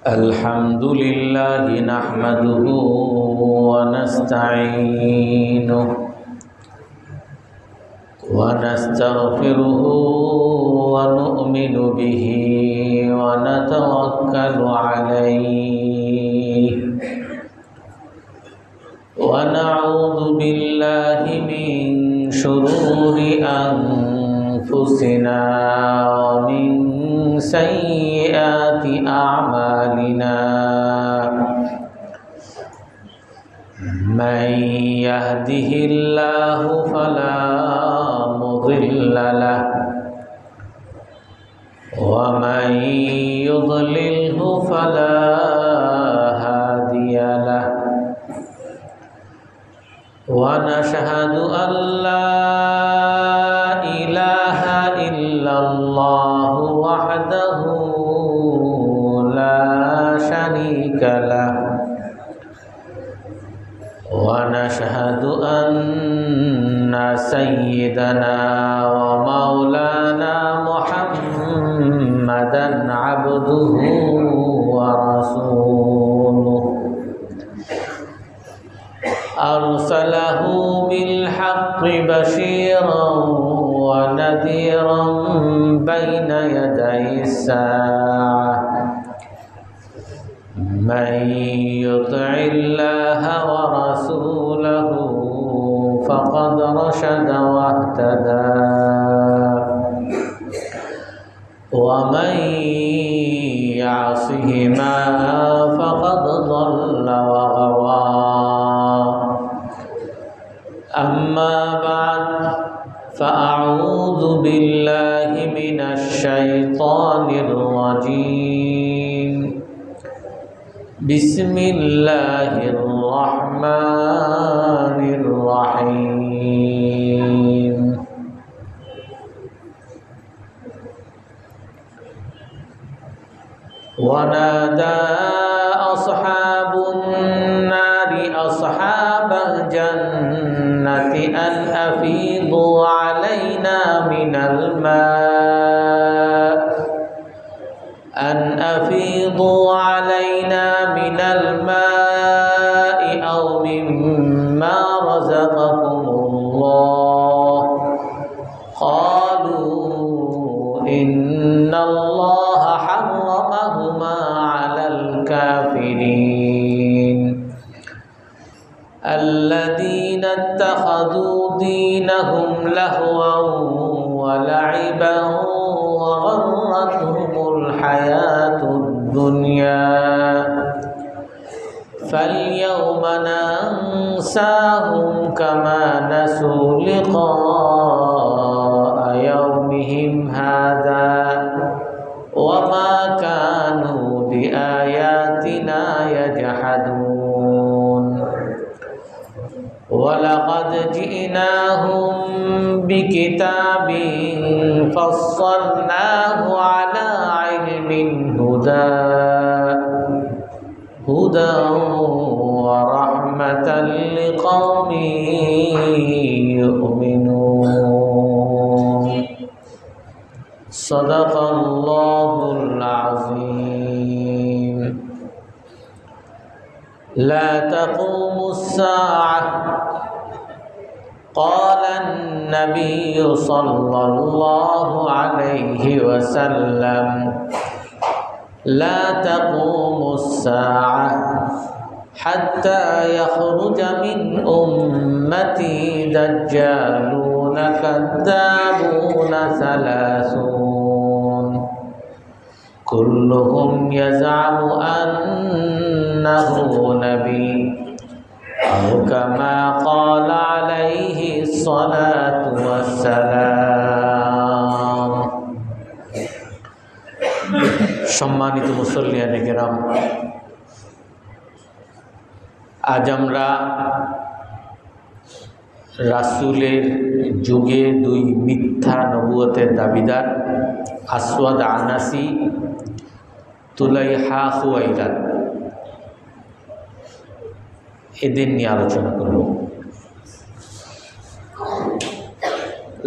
الحمد لله نحمده ونستعينه ونستغفره ونؤمن به ونتوكل عليه ونعوذ بالله من شرور أنفسنا ومن سيئات أعمالنا من يهده الله فلا مضل له ومن يضلله فلا هادي له ونشهد أن لا إله إلا الله وحده لا شريك له ونشهد أن سيدنا ومولانا محمدا عبده ورسوله أرسله بالحق بشيرا ونذيرا بين يدي الساعة من يطع الله ورسوله فقد رشد واهتدى ومن يعصهما فقد ضل وغوى أما بعد فأعوذ بالله من الشيطان الرجيم بسم الله الرحمن الرحيم ونادى أصحاب النار أصحاب الجنة أن أفيضوا علينا من الماء أو مما رزقكم الله قالوا إن الله حرمهما على الكافرين الذين اتخذوا دينهم لهوا ولعبا وغرتهم الحياة الدنيا فاليوم ننساهم كما نسوا لقاء يومهم هذا وما كانوا بآياتنا يجحدون ولقد جئناهم بكتاب فصلناه على علم هدى ورحمة لقوم يؤمنون صدق الله العظيم لا تقوم الساعة قال النبي صلى الله عليه وسلم لا تقوم الساعة حتى يخرج من أمتي دجالون كذابون ثلاثون كلهم يزعم أنه نبي أو كما قال عليه الصلاة والسلام সম্মানিত মুসল্লিয়ানে কেরাম, আজ আমরা রাসূলের যুগে দুই মিথ্যা নবুয়তের দাবিদার আসওয়াদ আনাসি, তুলাইহা খুয়াইলাদ এদের নিয়ে আলোচনা করব।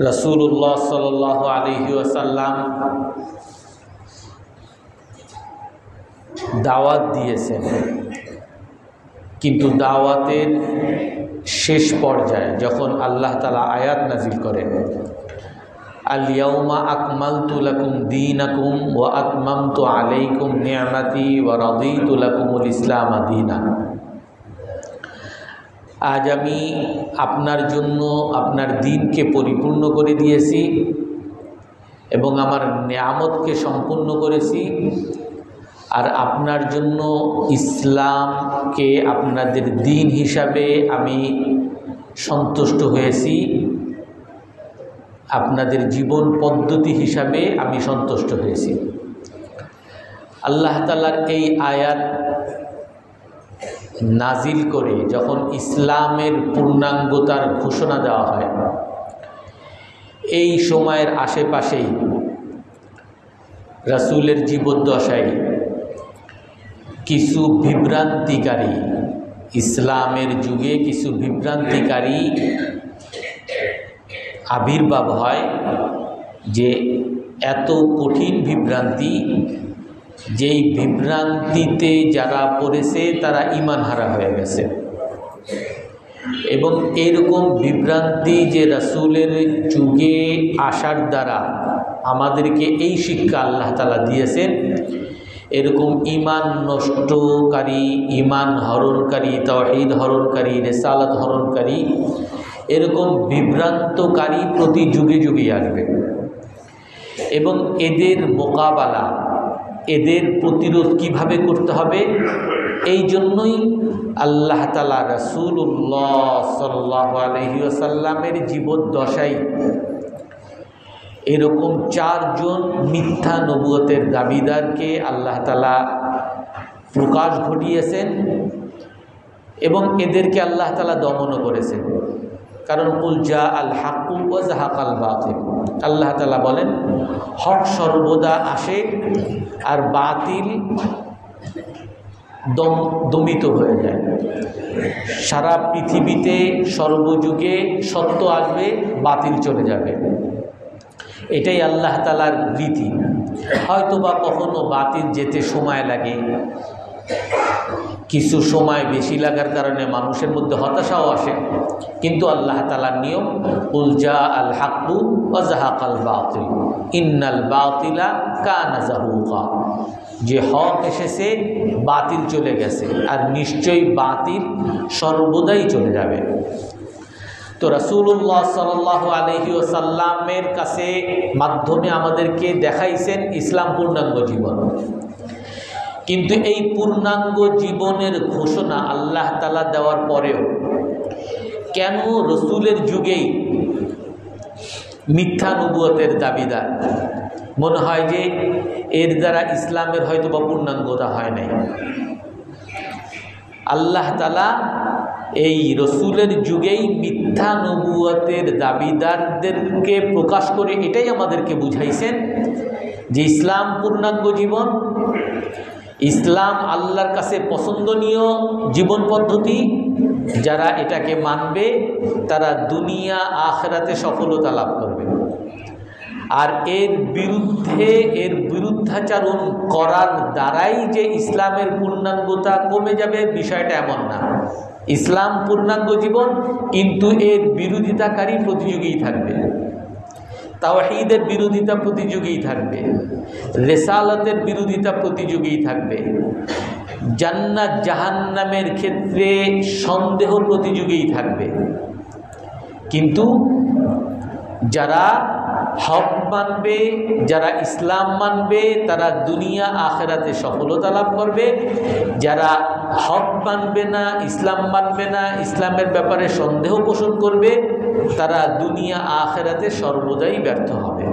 রাসূলুল্লাহ সাল্লাল্লাহু আলাইহি ওয়াসাল্লাম দাওয়াত দিয়েছেন, কিন্তু দাওয়াতের শেষ পর্যায়ে যখন আল্লাহ তাআলা আয়াত নাজিল করেন, আল ইয়াউমা আকমালতু লাকুম দীনাকুম ওয়া আতমামতু আলাইকুম নি'মাতি ওয়া রাদিতু লাকুমুল ইসলাম দীনা, আজ আমি আপনার জন্য আপনার দ্বীনকে পরিপূর্ণ করে দিয়েছি এবং আমার নিয়ামতকে সম্পূর্ণ করেছি, আর আপনার জন্য ইসলামকে আপনাদের দ্বীন হিসাবে আমি সন্তুষ্ট হয়েছি, আপনাদের জীবন পদ্ধতি হিসাবে আমি সন্তুষ্ট হয়েছি। আল্লাহ তাআলার এই আয়াত নাজিল করে যখন ইসলামের পূর্ণাঙ্গতার ঘোষণা দেওয়া হয়, এই সময়ের আশেপাশেই রাসূলের জীবদ্দশায় কিছু বিভ্রান্তিকারী, ইসলামের যুগে কিছু বিভ্রান্তিকারী আবির্ভাব হয়, যে এত কঠিন বিভ্রান্তি, যেই বিভ্রান্তিতে যারা পড়েছে তারা ঈমান হারা হয়ে গেছে। এবং এরকম বিভ্রান্তি যে রাসূলের যুগে আসার দ্বারা আমাদেরকে এই শিক্ষা আল্লাহ তাআলা দিয়েছেন, এরকম ঈমান নষ্টকারী, ঈমান হরণকারী, তাওহীদ হরণকারী, রিসালাত হরণকারী, এরকম বিভ্রান্তকারী প্রতি যুগে যুগে আসবে। এবং এদের মোকাবেলা, এদের প্রতিরোধ কিভাবে করতে হবে, এই জন্যই আল্লাহ তাআলা রাসূলুল্লাহ সাল্লাল্লাহু আলাইহি ওয়াসাল্লামের জীবদ্দশায় এরকম 4 জন মিথ্যা নবুয়তের দাবিদারকে আল্লাহ তাআলা প্রকাশ ঘটিয়েছেন এবং এদেরকে আল্লাহ তাআলা দমনও করেছেন। কারণ কুল জা আল হাক্কু ওয়া যাহাকাল বাতিল, আল্লাহ তাআলা বলেন হক সর্বদা আসে আর বাতিল দমিত হয়ে যায়। সারা পৃথিবীতে সর্বযুগে সত্য আসবে, বাতিল চলে যাবে, এটাই আল্লাহ তাআলার রীতি। হয়তোবা কখনো বাতিল যেতে সময় লাগে, কিছু সময় বেশি লাগার কারণে মানুষের মধ্যে হতাশাও আসে, কিন্তু আল্লাহ তাআলার নিয়ম কুল জা আল হাক্কু ওয়া যাহাকাল বাতিল ইন্নাল বাতিলা কানা যাহুকা, যে হক এসেছে বাতিল চলে গেছে, আর নিশ্চয়ই বাতিল সর্বদাই চলে যাবে। তো রাসূলুল্লাহ সাল্লাল্লাহু আলাইহি ওয়াসাল্লামের কাছে মাধ্যমে আমাদেরকে দেখাইছেন ইসলাম পূর্ণাঙ্গ জীবন, কিন্তু এই পূর্ণাঙ্গ জীবনের ঘোষণা আল্লাহ তাআলা দেওয়ার পরেও কেন রাসূলের যুগেই মিথ্যা নবুয়তের দাবিদার? মনে হয় যে এর দ্বারা ইসলামের হয়তো বা পূর্ণাঙ্গতা হয় নাই। আল্লাহ তাআলা এই রাসূলের যুগেই মিথ্যা নবুয়তের দাবিদারদেরকে প্রকাশ করে এটাই আমাদেরকে বুঝাইছেন যে ইসলাম পূর্ণাঙ্গ জীবন, ইসলাম আল্লাহর কাছে পছন্দনীয় জীবন পদ্ধতি, যারা এটাকে মানবে তারা দুনিয়া আখিরাতে সফলতা লাভ করবে। আর এর বিরুদ্ধাচরণ করার দ্বারাই যে ইসলামের পূর্ণাঙ্গতা কমে যাবে, বিষয়টা এমন না। ইসলাম পূর্ণাঙ্গ জীবন, কিন্তু এর বিরোধিতাকারী প্রতিযোগী থাকবে, তাওহীদের বিরোধিতা প্রতিযোগী থাকবে, রিসালাতের বিরোধিতা প্রতিযোগী থাকবে, জান্নাত জাহান্নামের ক্ষেত্রে সন্দেহ প্রতিযোগী থাকবে। কিন্তু যারা হক মানবে, যারা ইসলাম মানবে, তারা দুনিয়া আখিরাতে সফলতা লাভ করবে। যারা হক মানবে না, ইসলাম মানবে না, ইসলামের ব্যাপারে সন্দেহ পোষণ করবে, তারা দুনিয়া আখিরাতে সর্বদাই ব্যর্থ হবে।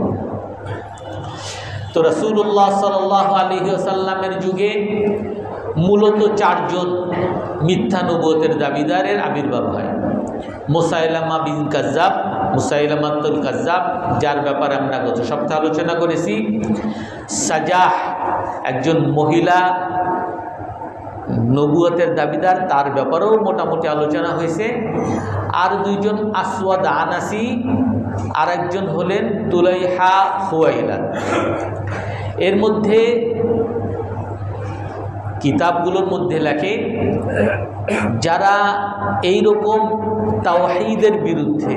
তো রাসূলুল্লাহ সাল্লাল্লাহু আলাইহি ওয়াসাল্লামের যুগে মূলত 4 জন মিথ্যা নবুয়তের দাবিদারের আবির্ভাব হয়। মুসাইলামা বিন কাজ্জাব, মুসাইলামাতুল কাজ্জাব, যার ব্যাপারে আমরা গত সপ্তাহে আলোচনা করেছি। সাজাহ, একজন মহিলা নবুয়তের দাবিদার, তার ব্যাপারেও মোটামুটি আলোচনা হয়েছে। আর 2 জন আসওয়াদ আনাসি আর একজন হলেন তুলাইহা খুয়াইলা। এর মধ্যে কিতাবগুলোর মধ্যে লেখে যারা এই রকম তাওহীদের বিরুদ্ধে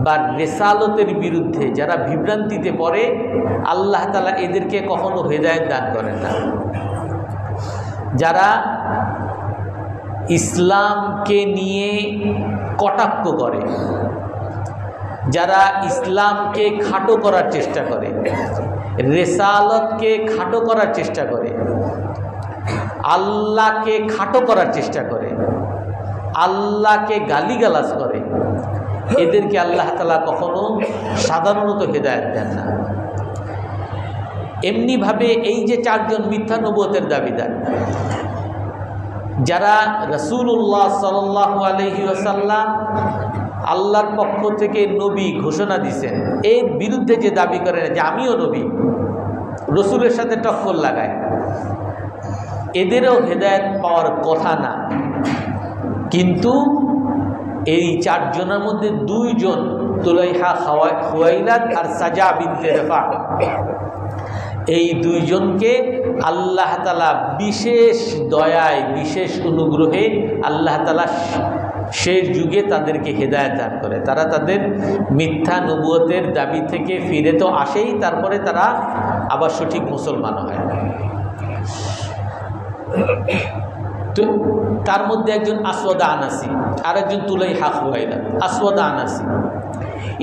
বা রিসালতের বিরুদ্ধে যারা বিভ্রান্তিতে পড়ে, আল্লাহ তাআলা এদেরকে কখনো হেদায়েত দান করেন না। যারা ইসলামকে নিয়ে কটাক্ষ করে, যারা ইসলামকে খাটো করার চেষ্টা করে, রিসালতকে খাটো করার চেষ্টা করে, আল্লাহকে খাটো করার চেষ্টা করে, আল্লাহকে গালিগালাজ করে, এদেরকে আল্লাহ তাআলা কখনো সাধারণত হেদায়েত দেন না। এমনিভাবে এই যে চারজন মিথ্যা নবুয়তের দাবিদার, যারা রাসূলুল্লাহ সাল্লাল্লাহু আলাইহি ওয়াসাল্লাম আল্লাহর পক্ষ থেকে নবী ঘোষণা দিয়েছেন, এর বিরুদ্ধে যে দাবি করেন যে আমিও নবী, রসুলের সাথে টক্কর লাগায়, এদেরও হেদায়েত পাওয়ার কথা না। কিন্তু এই চারজনের মধ্যে দুইজন, তুলাইহা খুয়াইলা আর সাজা বিনতে রেফা, এই দুইজনকে আল্লাহ তাআলা বিশেষ দয়ায়, বিশেষ অনুগ্রহে আল্লাহ তাআলা শেষ যুগে তাদেরকে হেদায়েত দান করে। তারা তাদের মিথ্যা নবুয়তের দাবি থেকে ফিরে তো আসেই, তারপরে তারা আবার সঠিক মুসলমান হয়। তো তার মধ্যে একজন আসওয়াদ আনাসি, আর একজন তুলাইহা খুয়াইলা। আসওয়াদ আনাসি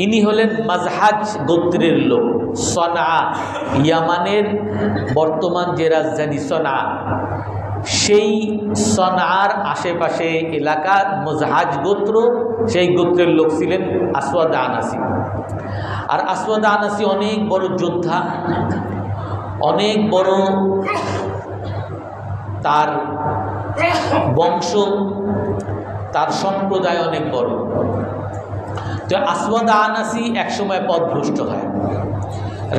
ইনি হলেন মাজহাজ গোত্রের লোক, সনা, ইয়ামানের বর্তমান যে রাজধানী সনা, সেই সনার আশেপাশে এলাকা মাজহাজ গোত্র, সেই গোত্রের লোক ছিলেন আসওয়াদ আনাসি। আর আসওয়াদ আনাসি অনেক বড় যোদ্ধা, অনেক বড় তার বংশ, তার সম্প্রদায় অনেক বড়। তো আসওয়াদ আনাসি একসময় পথভ্রষ্ট হয়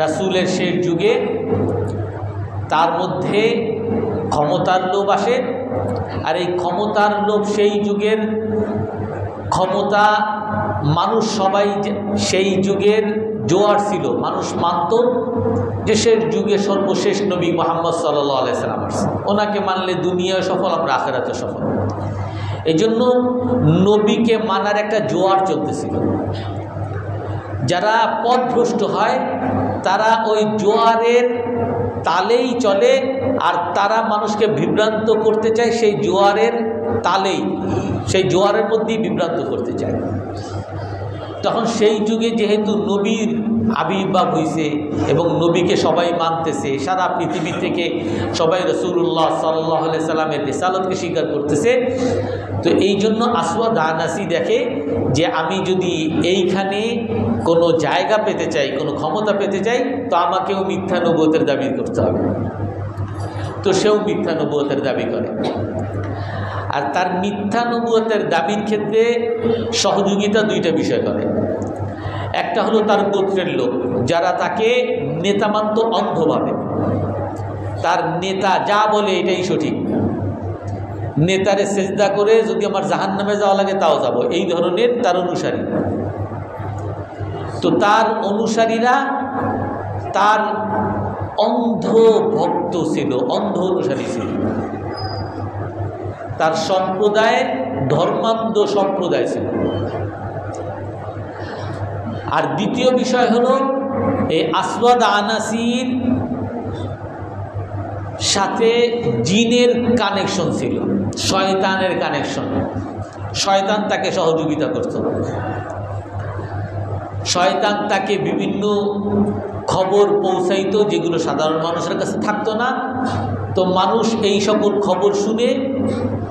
রাসূলের শেষ যুগে। তার মধ্যে ক্ষমতার লোভ আসে, আর এই ক্ষমতার লোভ সেই যুগের ক্ষমতা, মানুষ সবাই সেই যুগের জোয়ার ছিল, মানুষ মানত যে শেষ যুগে সর্বশেষ নবী মুহাম্মদ সাল্লাল্লাহু আলাইহি সাল্লাম আসছে, ওনাকে মানলে দুনিয়ায় সফল, আমরা আখিরাতে সফল। এই জন্য নবীকে মানার একটা জোয়ার চলতেছিল। যারা পথভ্রষ্ট হয় তারা ওই জোয়ারের তালেই চলে, আর তারা মানুষকে বিভ্রান্ত করতে চায় সেই জোয়ারের তালেই, সেই জোয়ারের মধ্যেই বিভ্রান্ত করতে চায়। তখন সেই যুগে যেহেতু নবীর আবির্ভাব হয়েছে এবং নবীকে সবাই মানতেছে, সারা পৃথিবী থেকে সবাই রাসূলুল্লাহ সাল্লাল্লাহু আলাইহি সাল্লামের রিসালাতকে স্বীকার করতেছে, তো এই জন্য আসওয়াদ আনাসি দেখে যে আমি যদি এইখানে কোনো জায়গা পেতে চাই, কোনো ক্ষমতা পেতে চাই, তো আমাকেও মিথ্যা নবুয়তের দাবি করতে হবে। তো সেও মিথ্যা নবুয়তের দাবি করে। আর তার মিথ্যা নবুয়তের দাবির ক্ষেত্রে সহযোগিতা দুইটা বিষয় করে। একটা হলো তার গোত্রের লোক, যারা তাকে নেতা মানত অন্ধভাবে, তার নেতা যা বলে এটাই সঠিক, নেতারে সেজদা করে যদি আমার জাহান্নামে যাওয়া লাগে তাও যাব, এই ধরনের তার অনুসারী। তো তার অনুসারীরা তার অন্ধ ভক্ত ছিল, অন্ধ অনুসারী ছিল। তার সম্প্রদায় ধর্মান্ধ সম্প্রদায় ছিল। আর দ্বিতীয় বিষয় হলো এই আসওয়াদ আনাসির সাথে জিনের কানেকশন ছিল, শয়তানের কানেকশন। শয়তান তাকে সহযোগিতা করত, শয়তান তাকে বিভিন্ন খবর পৌঁছাইতো যেগুলো সাধারণ মানুষের কাছে থাকতো না। তো মানুষ এই সকল খবর শুনে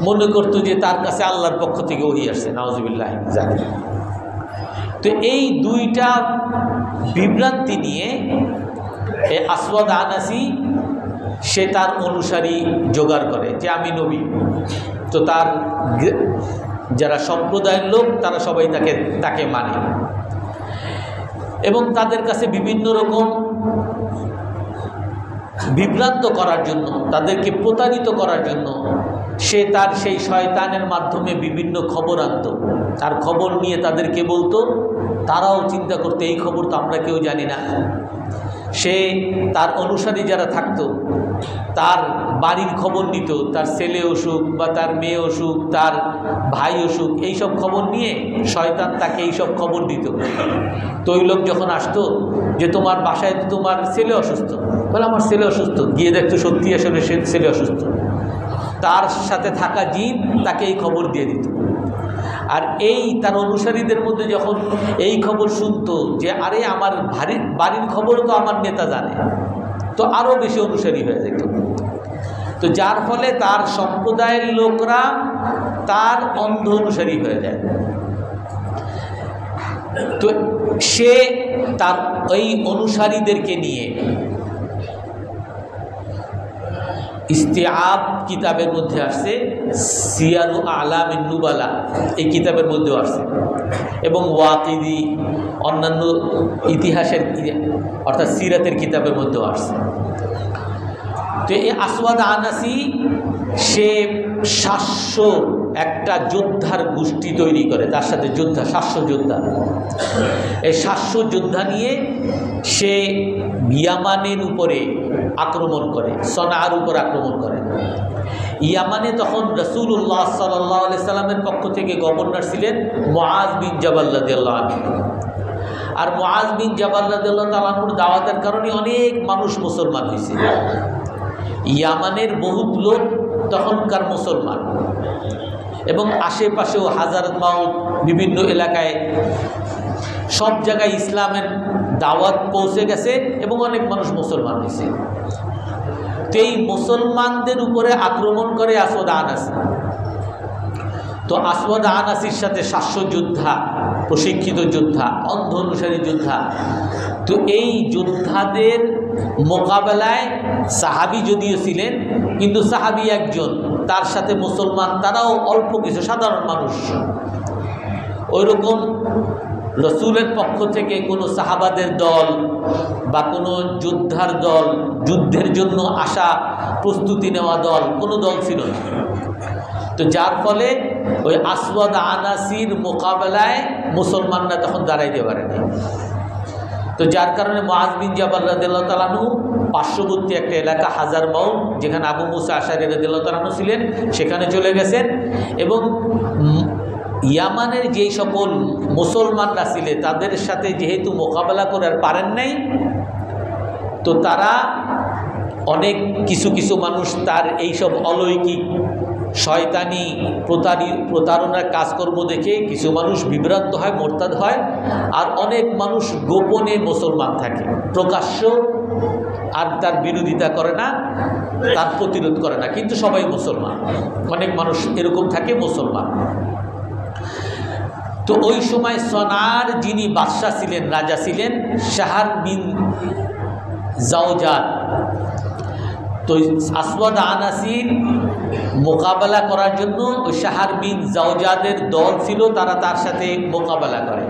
মনে করতো যে তার কাছে আল্লাহর পক্ষ থেকে ওহী আসছে, নাউজুবিল্লাহ জানি। তো এই দুইটা বিভ্রান্তি নিয়ে এই আসওয়াদ আনাসি সে তার অনুসারী জোগাড় করে যে আমি নবী। তো তার যারা সম্প্রদায়ের লোক তারা সবাই তাকে মানে, এবং তাদের কাছে বিভিন্ন রকম বিভ্রান্ত করার জন্য, তাদেরকে প্রতারিত করার জন্য সে তার সেই শয়তানের মাধ্যমে বিভিন্ন খবর আনত, তার খবর নিয়ে তাদেরকে বলতো, তারাও চিন্তা করতে এই খবর তো আমরা কেউ জানি না। সে তার অনুসারী যারা থাকতো তার বাড়ির খবর নিত, তার ছেলে অসুখ বা তার মেয়ে অসুখ, তার ভাই অসুখ, এইসব খবর নিয়ে শয়তান তাকে এইসব খবর দিত। তো ওই লোক যখন আসতো যে তোমার বাসায় তোমার ছেলে অসুস্থ, বলে আমার ছেলে অসুস্থ, গিয়ে দেখতো সত্যি আসলে সে ছেলে অসুস্থ, তার সাথে থাকা জিন তাকে এই খবর দিয়ে দিত। আর এই তার অনুসারীদের মধ্যে যখন এই খবর শুনতো যে আরে আমার বাড়ির খবর তো আমার নেতা জানে, তো আরও বেশি অনুসারী হয়ে যেত। তো যার ফলে তার সম্প্রদায়ের লোকরা তার অন্ধ অনুসারী হয়ে যায়। তো সে তার ওই অনুসারীদেরকে নিয়ে ইস্তিআব কিতাবের মধ্যে আসছে, সিয়ারু আলামিন নুবালা এই কিতাবের মধ্যেও আসছে, এবং ওয়াকিদি অন্যান্য ইতিহাসের অর্থাৎ সিরাতের কিতাবের মধ্যেও আসছে। তো এই আসওয়াদ আনাসি সে 700 একটা যোদ্ধার গোষ্ঠী তৈরি করে, তার সাথে যোদ্ধা 700 যোদ্ধা। এই 700 যোদ্ধা নিয়ে সে ইয়ামানের উপরে আক্রমণ করে, সনার উপর আক্রমণ করে। ইয়ামানে তখন রাসূলুল্লাহ সাল্লাল্লাহু আলাইহি সাল্লামের পক্ষ থেকে গভর্নর ছিলেন মুআজ বিন জাবাল রাদিয়াল্লাহু আনহু। আর মুআজ বিন জাবাল রাদিয়াল্লাহু তাআলা আনহুর দাওয়াতের কারণে অনেক মানুষ মুসলমান হয়েছে। ইয়ামানের বহুত লোক তখনকার মুসলমান, এবং আশেপাশেও হাজারত মাউত বিভিন্ন এলাকায় সব জায়গায় ইসলামের দাওয়াত পৌঁছে গেছে এবং অনেক মানুষ মুসলমান হয়েছে। তো এই মুসলমানদের উপরে আক্রমণ করে আসওয়াদ আনাসি। তো আসওয়াদ আনাসির সাথে 700 যোদ্ধা, প্রশিক্ষিত যোদ্ধা, অন্ধ অনুসারী যোদ্ধা। তো এই যোদ্ধাদের মোকাবেলায় সাহাবি যদিও ছিলেন, কিন্তু সাহাবি একজন, তার সাথে মুসলমান তারাও অল্প কিছু সাধারণ মানুষ। ওইরকম রসুলের পক্ষ থেকে কোনো সাহাবাদের দল বা কোনো যোদ্ধার দল, যুদ্ধের জন্য আসা প্রস্তুতি নেওয়া দল, কোনো দল ছিল না। তো যার ফলে ওই আসওয়াদ আনাসির মোকাবেলায় মুসলমানরা তখন দাঁড়াইতে পারেনি। তো যার কারণে মুআজ বিন জাবাল রাদিয়াল্লাহু তাআলা আনহু পার্শ্ববর্তী একটা এলাকা হাজার মাউল, যেখানে আবু মুসা আশআরী রাদিয়াল্লাহু তাআলা আনহু ছিলেন, সেখানে চলে গেছেন। এবং ইয়ামানের যেই সকল মুসলমানরা ছিলেন তাদের সাথে যেহেতু মোকাবেলা করে আর পারেন নাই, তো তারা অনেক কিছু মানুষ তার এইসব অলৌকিক শয়তানি প্রতারণার কাজকর্ম দেখে কিছু মানুষ বিভ্রান্ত হয়, মোরতাদ হয়। আর অনেক মানুষ গোপনে মুসলমান থাকে, প্রকাশ্য আর তার বিরোধিতা করে না, তার প্রতিরোধ করে না, কিন্তু সবাই মুসলমান। অনেক মানুষ এরকম থাকে মুসলমান। তো ওই সময় সনার যিনি বাদশাহ ছিলেন, রাজা ছিলেন শাহর বিন জাওজাদ। তো আসওয়াদ আনাসির মোকাবেলা করার জন্য ওই শাহর বিন জাওজাদের দল ছিল, তারা তার সাথে মোকাবেলা করে,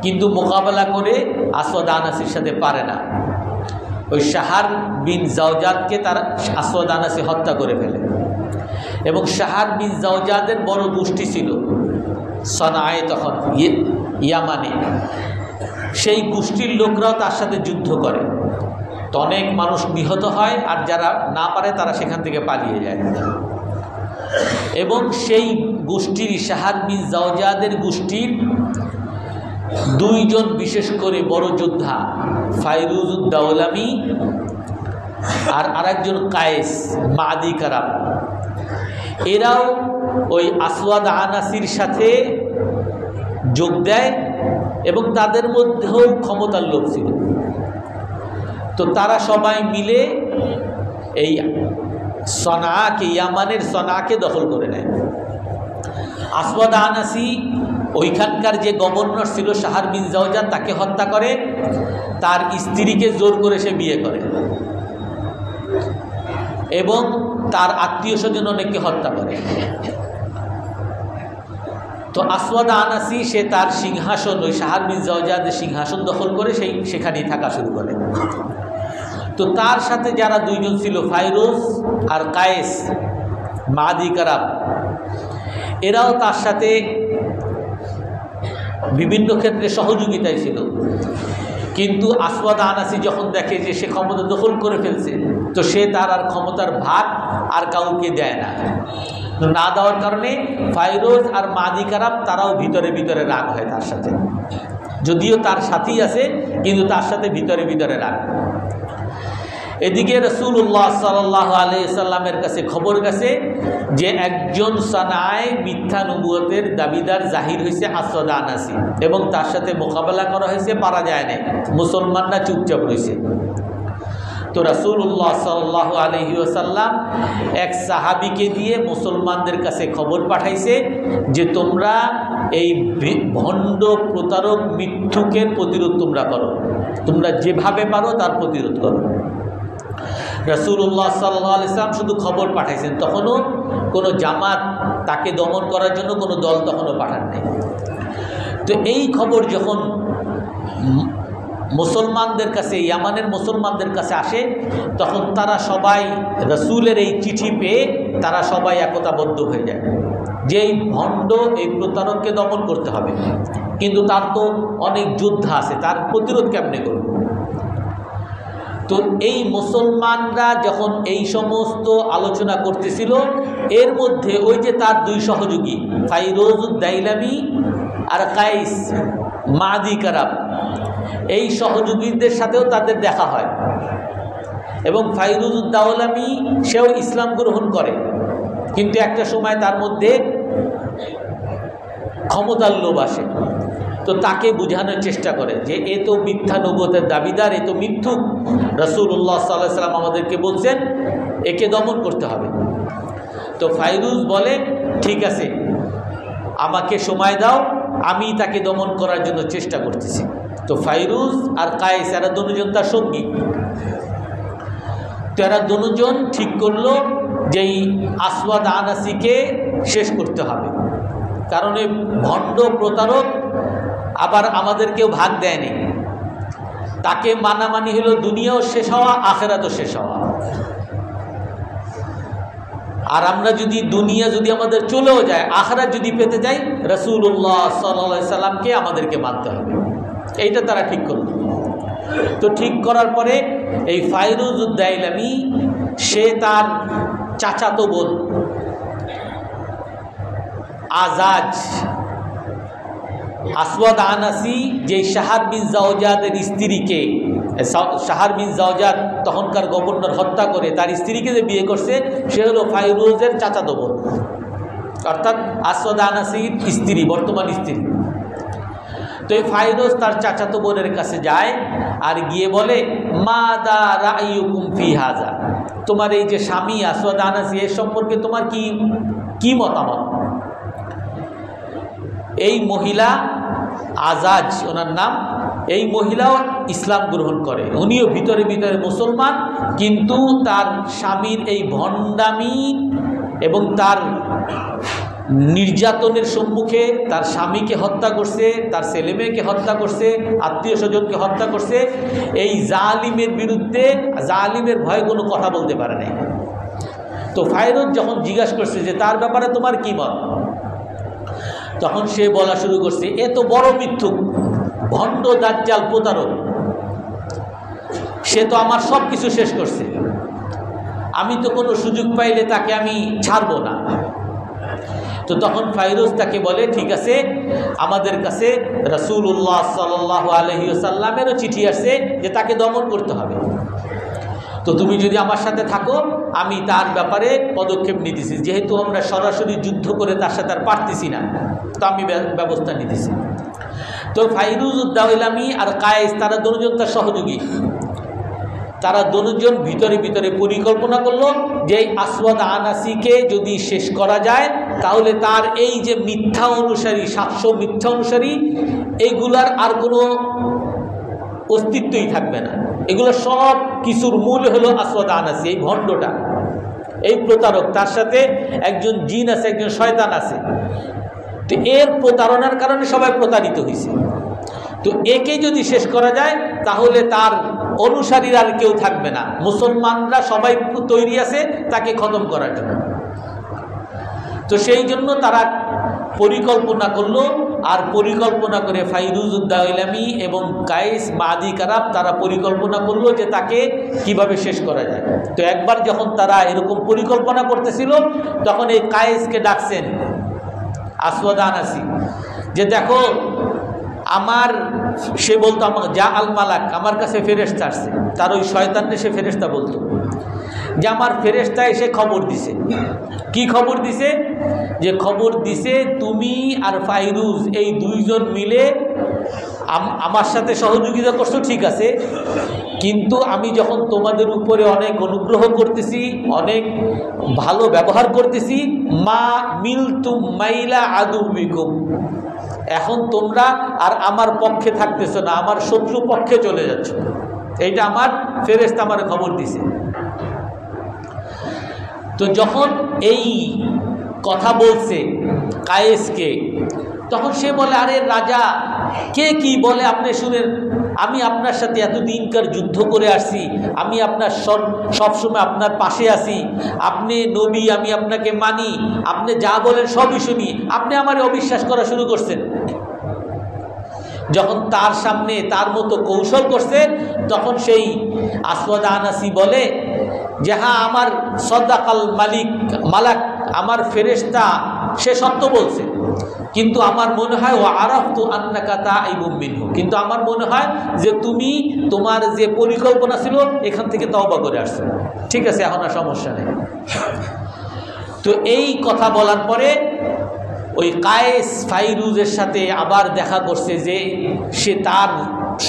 কিন্তু মোকাবেলা করে আসওয়াদ আনাসির সাথে পারে না। ওই শাহর বিন জাওজাদকে তারা আসওয়াদ আনাসি হত্যা করে ফেলে। এবং শাহর বিন জাওজাদের বড় গোষ্ঠী ছিল সনায়, তখন ইয়ামানে। সেই গোষ্ঠীর লোকরাও তার সাথে যুদ্ধ করে। তো অনেক মানুষ নিহত হয়, আর যারা না পারে তারা সেখান থেকে পালিয়ে যায়। এবং সেই গোষ্ঠীর শাহর বিন জাওজাদের গোষ্ঠীর 2 জন বিশেষ করে বড় যোদ্ধা, ফাইরুজুদ দাওলামি আর আরেকজন কায়েস মাদি কারাম, এরাও ওই আসওয়াদ আনাসির সাথে যোগ দেয়। এবং তাদের মধ্যেও ক্ষমতার লোক ছিল। তো তারা সবাই মিলে এই সনাকে, ইয়ামানের সনাকে দখল করে নেয়। আসওয়াদ আনাসি ওইখানকার যে গভর্নর ছিল শাহর বিন জাওজাদ, তাকে হত্যা করে, তার স্ত্রীকে জোর করে সে বিয়ে করে, এবং তার আত্মীয় স্বজন অনেককে হত্যা করে। তো আসওয়াদ আনাসি সে তার সিংহাসন, ওই শাহর বিন জাওজাদের সিংহাসন দখল করে সেখানেই থাকা শুরু করে। তো তার সাথে যারা 2 জন ছিল, ফাইরোজ আর কায়েস মাদি কারাব, এরাও তার সাথে বিভিন্ন ক্ষেত্রে সহযোগিতায় ছিল। কিন্তু আসওয়াদ আনাসি যখন দেখে যে সে ক্ষমতা দখল করে ফেলছে, তো সে তার আর ক্ষমতার ভাগ আর কাউকে দেয় না। না দেওয়ার কারণে ফাইরোজ আর মাদি কারাব তারাও ভিতরে ভিতরে রাগ হয় তার সাথে, যদিও তার সাথী আছে কিন্তু তার সাথে ভিতরে ভিতরে রাগ। এদিকে রাসূলুল্লাহ সাল্লাল্লাহু আলাইহি সাল্লামের কাছে খবর গেছে যে একজন সানায় মিথ্যা নবুয়তের দাবিদার জাহির হয়েছে আসওয়াদ আনাসি, এবং তার সাথে মোকাবেলা করা হয়েছে, পারা যায় না, মুসলমানরা চুপচাপ রয়েছে। তো রাসূলুল্লাহ সাল্লাল্লাহু আলাইহি ওয়াসাল্লাম এক সাহাবীকে দিয়ে মুসলমানদের কাছে খবর পাঠাইছে যে তোমরা এই ভণ্ড প্রতারক মিথ্যুকের প্রতিরোধ তোমরা করো, তোমরা যেভাবে পারো তার প্রতিরোধ করো। রাসূলুল্লাহ সাল্লাল্লাহু আলাইহি ওয়াসাল্লাম শুধু খবর পাঠাইছেন, তখনও কোনো জামাত তাকে দমন করার জন্য কোনো দল তখনও পাঠান নাই। তো এই খবর যখন মুসলমানদের কাছে, ইয়ামানের মুসলমানদের কাছে আসে, তখন তারা সবাই রাসূলের এই চিঠি পেয়ে তারা সবাই একতাবদ্ধ হয়ে যায় যে এই ভণ্ড, এই প্রতারককে দমন করতে হবে, কিন্তু তার তো অনেক যোদ্ধা আছে, তার প্রতিরোধ কেমনে করবে। তো এই মুসলমানরা যখন এই সমস্ত আলোচনা করতেছিল, এর মধ্যে ওই যে তার দুই সহযোগী ফাইরোজুদ দাইলামি আর কাইস মাদি কারাব, এই সহযোগীদের সাথেও তাদের দেখা হয়, এবং ফাইরুজুদ দাওলামি সেও ইসলাম গ্রহণ করে, কিন্তু একটা সময় তার মধ্যে ক্ষমতার লোভ আসে। তো তাকে বোঝানোর চেষ্টা করে যে এ তো মিথ্যা নবুয়তের দাবিদার, এ তো মিথ্যুক, রাসূলুল্লাহ সাল্লাল্লাহু আলাইহি ওয়াসাল্লাম আমাদেরকে বলছেন একে দমন করতে হবে। তো ফাইরুজ বলে ঠিক আছে, আমাকে সময় দাও, আমি তাকে দমন করার জন্য চেষ্টা করতেছি। তো ফাইরুজ আর কায়েস এরা দুজন তার সঙ্গী, তো এরা দুজন ঠিক করলো যে এই আসওয়াদ আনাসিকে শেষ করতে হবে, কারণ এই ভণ্ড প্রতারক আবার আমাদেরকেও ভাগ দেয়নি, তাকে মানামানি হলো দুনিয়াও শেষ হওয়া, আখিরাতও শেষ হওয়া। আর আমরা যদি দুনিয়া যদি আমাদের চলেও যায়, আখিরাত যদি পেতে যাই, রাসূলুল্লাহ সাল্লাল্লাহু আলাইহি সাল্লামকে আমাদেরকে মানতে হবে। এইটা তারা ঠিক করল। তো ঠিক করার পরে এই ফাইরুজুদ দাইলামি সে তার চাচাতো বোন আজাজ আসওয়াদ আনাসি, যে শাহর বিন জাওজাদের স্ত্রীকে, শাহর বিন জাওজাদ তখনকার গভর্নর হত্যা করে তার স্ত্রীকে যে বিয়ে করছে, সে হলো ফাইরুজের চাচাতো বোন, অর্থাৎ আসওয়াদ আনাসির স্ত্রী, বর্তমান স্ত্রী। তো এই ফাইরুজ তার চাচাতো বোনের কাছে যায় আর গিয়ে বলে মাদা রায়ুকুম ফি হাযা, তোমার এই যে স্বামী আসওয়াদ আনাসি এর সম্পর্কে তোমার কি মতামত। এই মহিলা আজাজ ওনার নাম, এই মহিলাও ইসলাম গ্রহণ করে, উনিও ভিতরে ভিতরে মুসলমান, কিন্তু তার স্বামীর এই ভণ্ডামি এবং তার নির্যাতনের সম্মুখে তার স্বামীকে হত্যা করছে, তার ছেলেমেয়েকে হত্যা করছে, আত্মীয় স্বজনকে হত্যা করছে, এই জালিমের বিরুদ্ধে, জালিমের ভয়ে কোনো কথা বলতে পারে নাই। তো ফাইরুজ যখন জিজ্ঞাসা করছে যে তার ব্যাপারে তোমার কি মত, তখন সে বলা শুরু করছে এ তো বড় মিথ্যুক, ভণ্ড, দাজ্জাল, প্রতারক, সে তো আমার সব কিছু শেষ করছে, আমি তো কোনো সুযোগ পাইলে তাকে আমি ছাড়বো না। তো তখন ফাইরুজ তাকে বলে ঠিক আছে, আমাদের কাছে রাসূলুল্লাহ সাল্লাল্লাহু আলাইহি ওয়াসাল্লামেরও চিঠি আসছে যে তাকে দমন করতে হবে, তো তুমি যদি আমার সাথে থাকো আমি তার ব্যাপারে পদক্ষেপ নিতেছি, যেহেতু আমরা সরাসরি যুদ্ধ করে তার সাথে আর পারতেছি না, তো আমি ব্যবস্থা নিতেছি। তো ফাইরুজুদ দাওলামি আর কায়েস তারা দুজন তার সহযোগী, তারা দুজন ভিতরে ভিতরে পরিকল্পনা করলো যে আসওয়াদ আনাসিকে যদি শেষ করা যায় তাহলে তার এই যে মিথ্যা অনুসারী, 700 মিথ্যা অনুসারী, এইগুলার আর কোনো অস্তিত্বই থাকবে না, এগুলো সব কিছুর মূল হলো আসওয়াদ আনাসি, এই ভণ্ডটা, এই প্রতারক, তার সাথে একজন জিন আছে, একজন শয়তান আছে। তো এর প্রতারণার কারণে সবাই প্রতারিত হয়েছে। তো একে যদি শেষ করা যায় তাহলে তার অনুসারীরা আর কেউ থাকবে না, মুসলমানরা সবাই তৈরি আছে তাকে খতম করার জন্য। তো সেই জন্য তারা পরিকল্পনা করলো, আর পরিকল্পনা করে ফাইরুজ উদ্দাইলামি এবং কায়েস মাদি কারাব তারা পরিকল্পনা করলো যে তাকে কিভাবে শেষ করা যায়। তো একবার যখন তারা এরকম পরিকল্পনা করতেছিল, তখন এই কায়েসকে ডাকছেন আসওয়াদ আনাসি, যে দেখো আমার, সে বলতো আমার যা আল মালাক, আমার কাছে ফেরেশতা আসছে। তার ওই শয়তানকে সে ফেরেশতা বলতো, যে আমার ফেরেশতা এসে খবর দিছে। কি খবর দিছে? যে খবর দিছে তুমি আর ফাইরুজ এই দুইজন মিলে আমার সাথে সহযোগিতা করছো, ঠিক আছে, কিন্তু আমি যখন তোমাদের উপরে অনেক অনুগ্রহ করতেছি, অনেক ভালো ব্যবহার করতেছি, মা মিলতুম মাইলা আদুবিকুম, এখন তোমরা আর আমার পক্ষে থাকতেছো না, আমার শত্রু পক্ষে চলে যাচ্ছ। এইটা আমার ফেরেশতা আমার খবর দিছে। তো যখন এই কথা বলছে কায়েসকে, তখন সে বলে, আরে রাজা, কে কি বলে আপনি শুনেন, আমি আপনার সাথে এতদিনকার যুদ্ধ করে আসছি, আমি আপনার সবসময় আপনার পাশে আছি, আপনি নবী, আমি আপনাকে মানি, আপনি যা বলেন সবই শুনি, আপনি আমার অবিশ্বাস করা শুরু করছেন। যখন তার সামনে তার মতো কৌশল করছে, তখন সেই আসওয়াদ আনাসি বলে যে হ্যাঁ, আমার সদাকাল মালাক, আমার ফেরেশতা সে সত্য বলছে, কিন্তু আমার মনে হয় ও আরাফতু আন্নাকা তাইবুম মিনহু, কিন্তু আমার মনে হয় যে তুমি তোমার যে পরিকল্পনা ছিল এখান থেকে তওবা করে আসছো। ঠিক আছে, এখন আর সমস্যা নেই। তো এই কথা বলার পরে ওই কায়েস ফাইরুজের সাথে আবার দেখা করছে, যে সে তার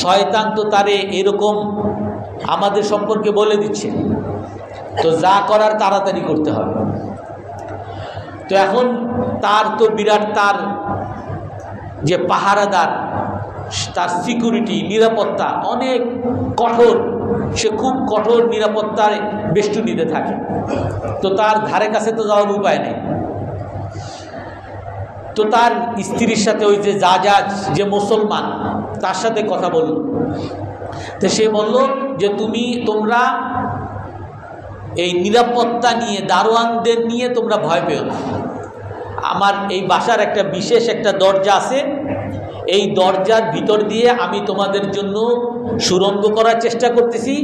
শয়তান তো তারে এরকম আমাদের সম্পর্কে বলে দিচ্ছে, তো যা করার তাড়াতাড়ি করতে হবে। তো এখন তার তো বিরাট, তার যে পাহারাদার, তার সিকিউরিটি, নিরাপত্তা অনেক কঠোর, সে খুব কঠোর নিরাপত্তার বেষ্টনীতে থাকে। তো তার ধারে কাছে তো যাওয়ার উপায় নেই। তো তার স্ত্রীর সাথে ওই যে জাজাজ, যে মুসলমান, তার সাথে কথা বলল। তো সে বলল যে তোমরা এই নিরাপত্তা নিয়ে, দারোয়ানদের নিয়ে তোমরা ভয় পেও না। আমার এই বাসার একটা বিশেষ একটা দরজা আছে, এই দরজার ভিতর দিয়ে আমি তোমাদের জন্য সুড়ঙ্গ করার চেষ্টা করতেছি,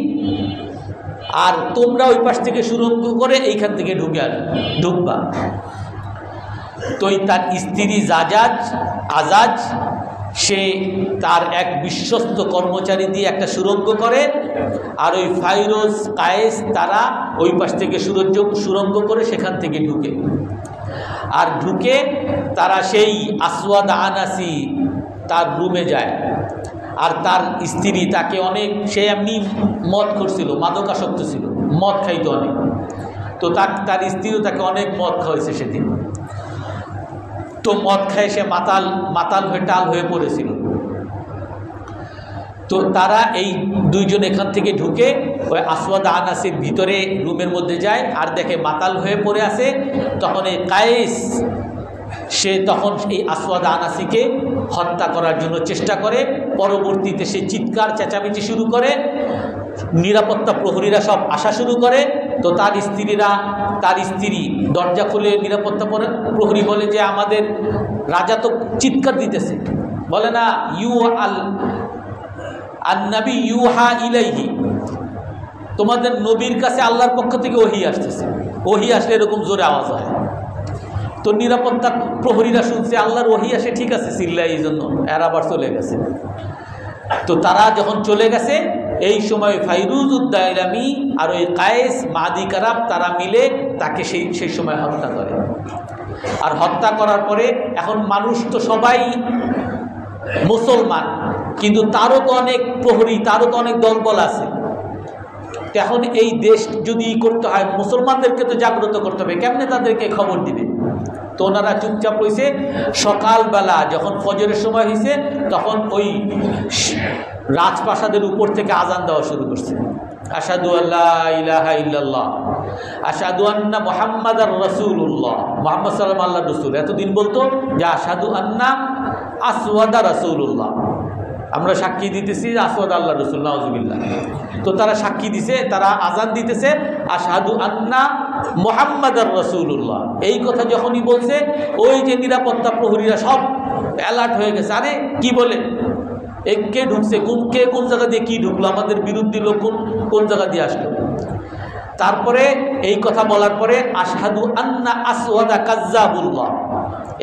আর তোমরা ওই পাশ থেকে সুড়ঙ্গ করে এইখান থেকে ঢুকবা। তো তার স্ত্রী আজাজ, সে তার এক বিশ্বস্ত কর্মচারী দিয়ে একটা সুড়ঙ্গ করে, আর ওই ফাইরোজ কায়েস তারা ওই পাশ থেকে সুড়ঙ্গ করে সেখান থেকে ঢুকে, আর ঢুকে তারা সেই আসওয়াদ আনাসি তার রুমে যায়। আর তার স্ত্রী তাকে অনেক, সে এমনি মদ করছিল, মাদকাসক্ত ছিল, মদ খাইতো অনেক। তো তার স্ত্রীও তাকে অনেক মদ খাওয়াইছে সেদিন। তো মদ খায় সে মাতাল হয়ে টাল হয়ে পড়েছিল। তো তারা এই দুইজন এখান থেকে ঢুকে ওই আসওয়াদ আনাসির ভিতরে রুমের মধ্যে যায়, আর দেখে মাতাল হয়ে পড়ে আছে। তখন এই কায়েস সে তখন এই আসওয়াদ আনাসিকে হত্যা করার জন্য চেষ্টা করে। পরবর্তীতে সে চিৎকার চেঁচামেচি শুরু করে, নিরাপত্তা প্রহরীরা সব আসা শুরু করে। তো তার স্ত্রী দরজা খুলে নিরাপত্তা প্রহরী বলে যে আমাদের রাজা তো চিৎকার দিতেছে, বলে না আন-নবী ইউহা ইলাইহি, তোমাদের নবীর কাছে আল্লাহর পক্ষ থেকে ওহী আসতেছে, ওহী আসলে এরকম জোরে আওয়াজ হয়। তো নিরাপত্তা প্রহরীরা শুনছে আল্লাহর ওহী আসে, ঠিক আছে চিল্লাই, এই জন্য এরা আবার চলে গেছে। তো তারা যখন চলে গেছে, এই সময় ফাইরুজ উদ্দাইলামি আর ওই কায়েস মাদি কারাব তারা মিলে তাকে সেই সময় হত্যা করে। আর হত্যা করার পরে এখন মানুষ তো সবাই মুসলমান, কিন্তু তারও তো অনেক প্রহরী, তারও তো অনেক দলবল আছে। এখন এই দেশ যদি করতে হয়, মুসলমানদেরকে তো জাগ্রত করতে হবে, কেমনে তাদেরকে খবর দিবে? তো ওনারা চুপচাপ রয়েছে। সকালবেলা যখন ফজরের সময় হয়েছে, তখন ওই রাজপ্রাসাদের উপর থেকে আজান দেওয়া শুরু করছে, আশহাদু আল্লা ইলাহা ইল্লাল্লাহ, আশহাদু আন্না মুহাম্মাদার রাসূলুল্লাহ, মুহাম্মদ সাল্লাল্লাহু আল্লাহর রাসূল। এতদিন বলতো যে আশহাদু আন্না আসওয়াদা রাসূলুল্লাহ, আমরা সাক্ষী দিতেছি আসওয়াদ আল্লাহ রসুল, নাউজুবিল্লাহ। তো তারা সাক্ষী দিছে, তারা আজান দিতেছে আশহাদু আন্না মুহাম্মাদার রাসূলুল্লাহ। এই কথা যখনই বলছে, ওই যে নিরাপত্তা প্রহরীরা সব অ্যালার্ট হয়ে গেছে। আরে কি বলে, কে ঢুকছে, কোন জায়গা দিয়ে কি ঢুকলো, আমাদের বিরুদ্ধে লোক কোন জায়গা দিয়ে আসলো। তারপরে এই কথা বলার পরে আশহাদু আন্না আসওয়াদা কাজ্জাবুল্লাহ,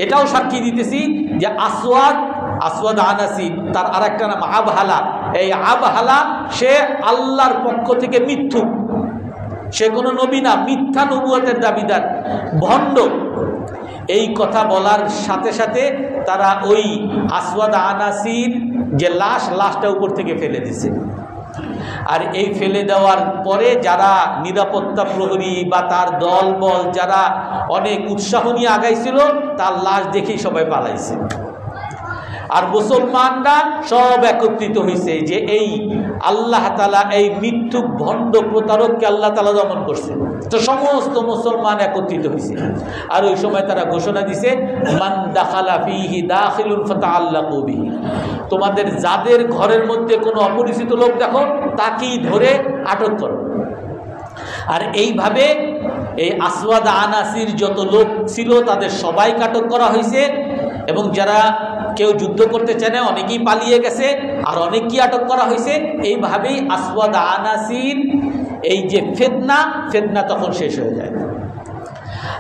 এটাও সাক্ষী দিতেছি যে আসওয়াদ আনাসি, তার আরেকটা নাম আবহালা। এই আবহালা সে আল্লাহর পক্ষ থেকে মিথ্যুক, সে কোনো নবী না, মিথ্যা নবুয়তের দাবিদার, ভণ্ড। এই কথা বলার সাথে সাথে তারা ওই আসওয়াদ আনাসির যে লাশটা উপর থেকে ফেলে দিছে। আর এই ফেলে দেওয়ার পরে যারা নিরাপত্তা প্রহরী বা তার দলবল যারা অনেক উৎসাহ নিয়ে আগাইছিল, তার লাশ দেখেই সবাই পালাইছে। আর মুসলমানরা সব একত্রিত হয়েছে যে এই আল্লাহ তাআলা এই মিথ্যুক ভণ্ড প্রতারককে আল্লাহ তাআলা দমন করছে। তো সমস্ত মুসলমান একত্রিত হয়েছে। আর ওই সময় তারা ঘোষণা দিছে, মান দাখালা ফীহি দাখিলুন ফাতাআল্লাকু বিহি, তোমাদের যাদের ঘরের মধ্যে কোনো অপরিচিত লোক দেখো তাকেই ধরে আটক করো। আর এইভাবে এই আসওয়াদ আনাসির যত লোক ছিল তাদের সবাইকে আটক করা হয়েছে। এবং যারা কেউ যুদ্ধ করতে চায় না, অনেকেই পালিয়ে গেছে, আর অনেককেই আটক করা হয়েছে। এইভাবেই আসওয়াদ আনাসির এই যে ফেতনা তখন শেষ হয়ে যায়।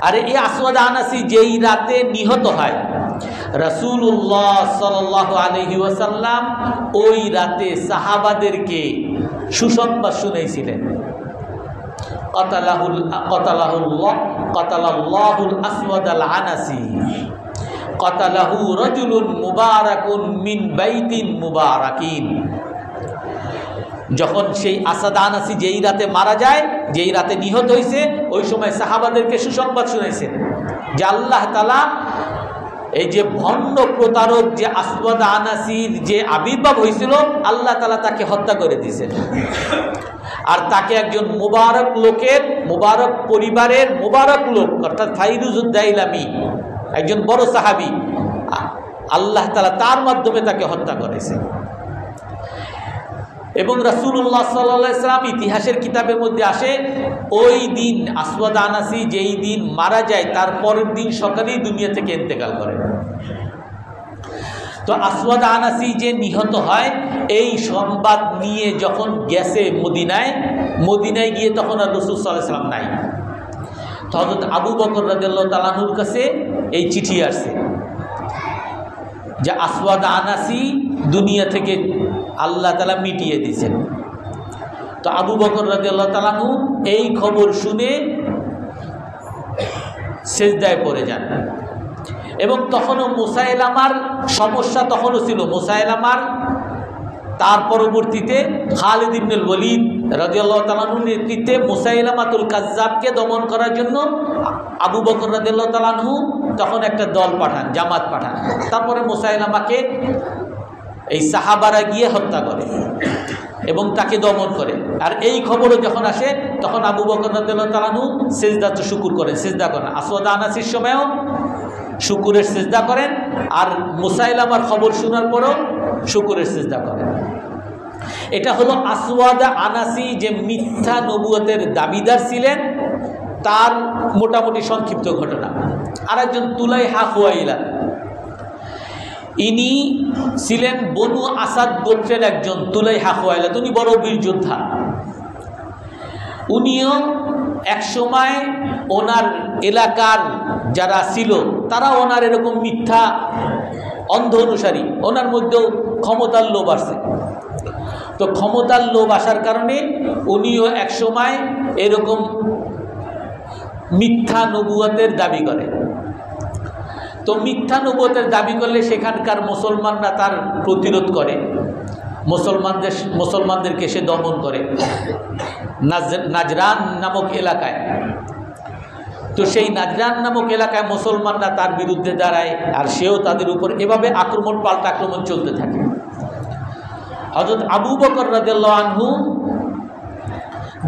আর এই আসওয়াদ আনাসি যেই রাতে নিহত হয়, রাসূলুল্লাহ সাল্লাল্লাহু আলাইহি ওয়াসাল্লাম ওই রাতে সাহাবাদেরকে সুসংবাদ শুনাইছিলেন, কাতালাহুল আসওয়াদ আল আনাসি, কাতালাহু রাজুলুন মুবারাকুন মিন বাইতিন মুবারাকিন। যখন সেই আসাদ আনাসি যেই রাতে মারা যায়, যেই রাতে নিহত হয়েছে, ওই সময় সাহাবাদেরকে সুসংবাদ শুনাইছেন যে আল্লাহ তাআলা এই যে ভণ্ড প্রতারক যে আসওয়াদ আনাসির যে আবির্ভাব হয়েছিল, আল্লাহ তাআলা তাকে হত্যা করে দিয়েছেন। আর তাকে একজন মুবারক লোকের, মুবারক পরিবারের মুবারক লোক, অর্থাৎ ফাইরুজুদ দাইলামি, একজন বড় সাহাবী, আল্লাহ তাআলা তার মাধ্যমে তাকে হত্যা করেছে। এবং রাসূলুল্লাহ সাল্লাল্লাহু আলাইহি ওয়াসাল্লাম ইতিহাসের কিতাবের মধ্যে আসে, ওই দিন আসওয়াদ আনাসি যেই দিন মারা যায়, তার পরের দিন সকালেই দুনিয়া থেকে ইন্তেকাল করেন। তো আসওয়াদ আনাসি যে নিহত হয়, এই সংবাদ নিয়ে যখন গেছে মদিনায় গিয়ে তখন আর রাসূল সাল্লাল্লাহু আলাইহি ওয়াসাল্লাম নাই। তো হযরত আবু বকর রাদিয়াল্লাহু তাআলা আনহুর কাছে এই চিঠি আসছে যে আসওয়াদ আনাসি দুনিয়া থেকে আল্লাহ তাআলা মিটিয়ে দিয়েছেন। তো আবু বকর রাদিয়াল্লাহু তাআলা আনহু এই খবর শুনে সিজদায় পড়ে যান। এবং তখনও মুসাইলামার সমস্যা তখনও ছিল। মুসাইলামার তার পরবর্তীতে খালিদ ইবনুল ওয়ালিদ রাদিয়াল্লাহু তাআলা আনহুর নেতৃত্বে মুসাইলামাতুল কাজ্জাবকে দমন করার জন্য আবু বকর রাদিয়াল্লাহু তাআলা আনহু তখন একটা দল পাঠান, জামাত পাঠান। তারপরে মুসাইলামাকে এই সাহাবারা গিয়ে হত্যা করে এবং তাকে দমন করে। আর এই খবরও যখন আসে, তখন আবু বকর রাদিয়াল্লাহু তাআলা আনহু সিজদাতে শুকর করেন, সিজদা করেন। আসওয়াদ আনাসির সময়ও শুকুরের সিজদা করেন, আর মুসাইলামার খবর শোনার পরও শুকুরের সিজদা করেন। এটা হলো আসওয়াদ আনাসি যে মিথ্যা নবুয়তের দাবিদার ছিলেন, তার মোটামুটি সংক্ষিপ্ত ঘটনা। আর একজন তুলাইহা খুয়াইলা, ইনি ছিলেন বনু আসাদ গোত্রের একজন। তুলাইহা খুয়াইলা উনি বড় বীর যোদ্ধা। উনিও একসময় ওনার এলাকার যারা ছিল তারা ওনার এরকম মিথ্যা অন্ধ অনুসারী, ওনার মধ্যেও ক্ষমতার লোভ আসছে। তো ক্ষমতার লোভ আসার কারণে উনিও একসময় এরকম মিথ্যা নবুয়তের দাবি করে। তো মিথ্যা নবুয়তের দাবি করলে সেখানকার মুসলমানরা তার প্রতিরোধ করে, মুসলমানদেরকে সে দমন করে নাজরান নামক এলাকায়। তো সেই নাজরান নামক এলাকায় মুসলমানরা তার বিরুদ্ধে দাঁড়ায়, আর সেও তাদের উপর এভাবে পাল্টা আক্রমণ চলতে থাকে। হযরত আবু বকর রাদিয়াল্লাহু আনহু